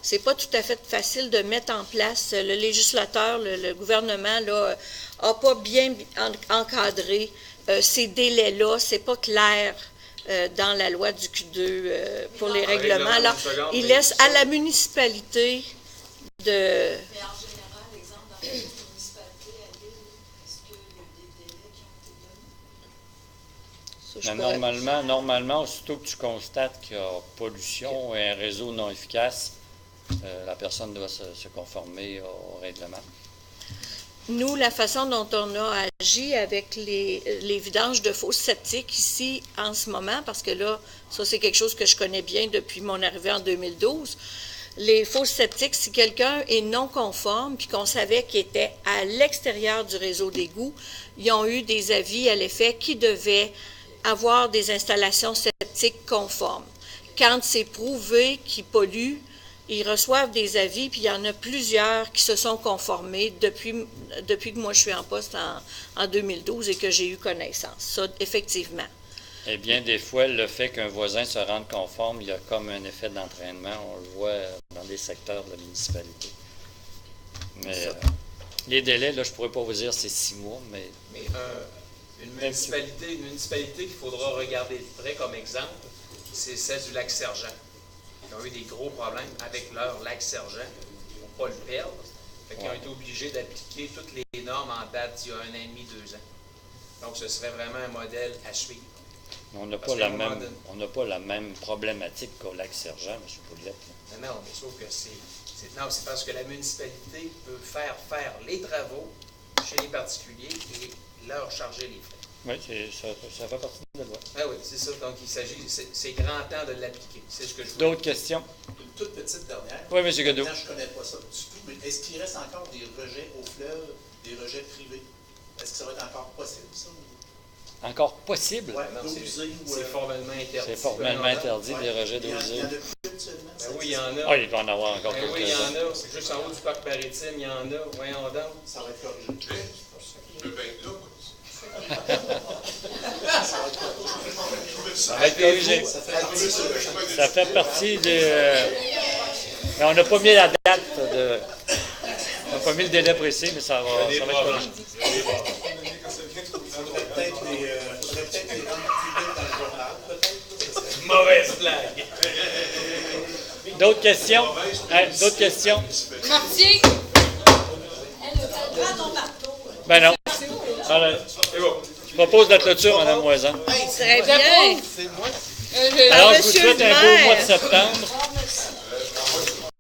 c'est pas tout à fait facile de mettre en place. Le législateur, le gouvernement, là, n'a pas bien encadré ces délais-là. C'est pas clair dans la loi du Q2 pour les règlements. Alors, il laisse à la municipalité de... Mais en général, exemple, dans les municipalités à Lille, est-ce qu'il y a des délais qui ont été donnés? Normalement, aussitôt que tu constates qu'il y a pollution et un réseau non efficace, la personne doit se conformer au règlement. Nous, la façon dont on a agi avec les vidanges de fosses septiques ici en ce moment, parce que là, ça c'est quelque chose que je connais bien depuis mon arrivée en 2012, les fosses septiques, si quelqu'un est non conforme, puis qu'on savait qu'il était à l'extérieur du réseau d'égout, ils ont eu des avis à l'effet qu'ils devaient avoir des installations septiques conformes. Quand c'est prouvé qu'ils polluent, ils reçoivent des avis, puis il y en a plusieurs qui se sont conformés depuis que moi je suis en poste en 2012 et que j'ai eu connaissance. Ça, effectivement. Eh bien, des fois, le fait qu'un voisin se rende conforme, il y a comme un effet d'entraînement. On le voit dans des secteurs de la municipalité. Mais les délais, là, je ne pourrais pas vous dire c'est 6 mois, mais une municipalité qu'il faudra regarder de près comme exemple, c'est celle du Lac-Sergent. Ils ont eu des gros problèmes avec leur Lac-Sergent. Ils ne vont pas le perdre. Ils ont été obligés d'appliquer toutes les normes en date d'il y a 1 an et demi, 2 ans. Donc, ce serait vraiment un modèle à suivre. On n'a pas la même problématique qu'au Lac-Sergent, M. Pouliot. Non, mais sauf que c'est parce que la municipalité peut faire les travaux chez les particuliers et leur charger les frais. Oui, ça fait partie de la loi. Ah oui, c'est ça. Donc, c'est grand temps de l'appliquer. C'est ce que je veux. D'autres questions? Une toute petite dernière. Oui, M. Godot. Je ne connais pas ça du tout, mais est-ce qu'il reste encore des rejets au fleuve, des rejets privés? Est-ce que ça va être encore possible, ça? Encore possible? Oui, c'est formellement interdit. C'est formellement interdit, des rejets d'eau usée. Il y en a plus actuellement? Oui, il y en a. Ah, il va en avoir encore quelques-uns. Oui, il y en a. C'est juste en haut du parc maritime, il y en a. Voyons donc. Ça va être corrigé. Je peux être là, moi. Ça va être corrigé. Ça fait partie de... Mais on n'a pas mis la date de... On n'a pas mis le délai précis, mais ça va être corrigé. Peut-être les rendre plus vite dans le journal, peut-être. Mauvaise blague. D'autres questions? D'autres questions? Mortier! Prends ton marteau. Ben non. Alors, je propose la clôture, Mme Moisan. Très bien. C'est moi. Alors, je vous souhaite un beau mois de septembre.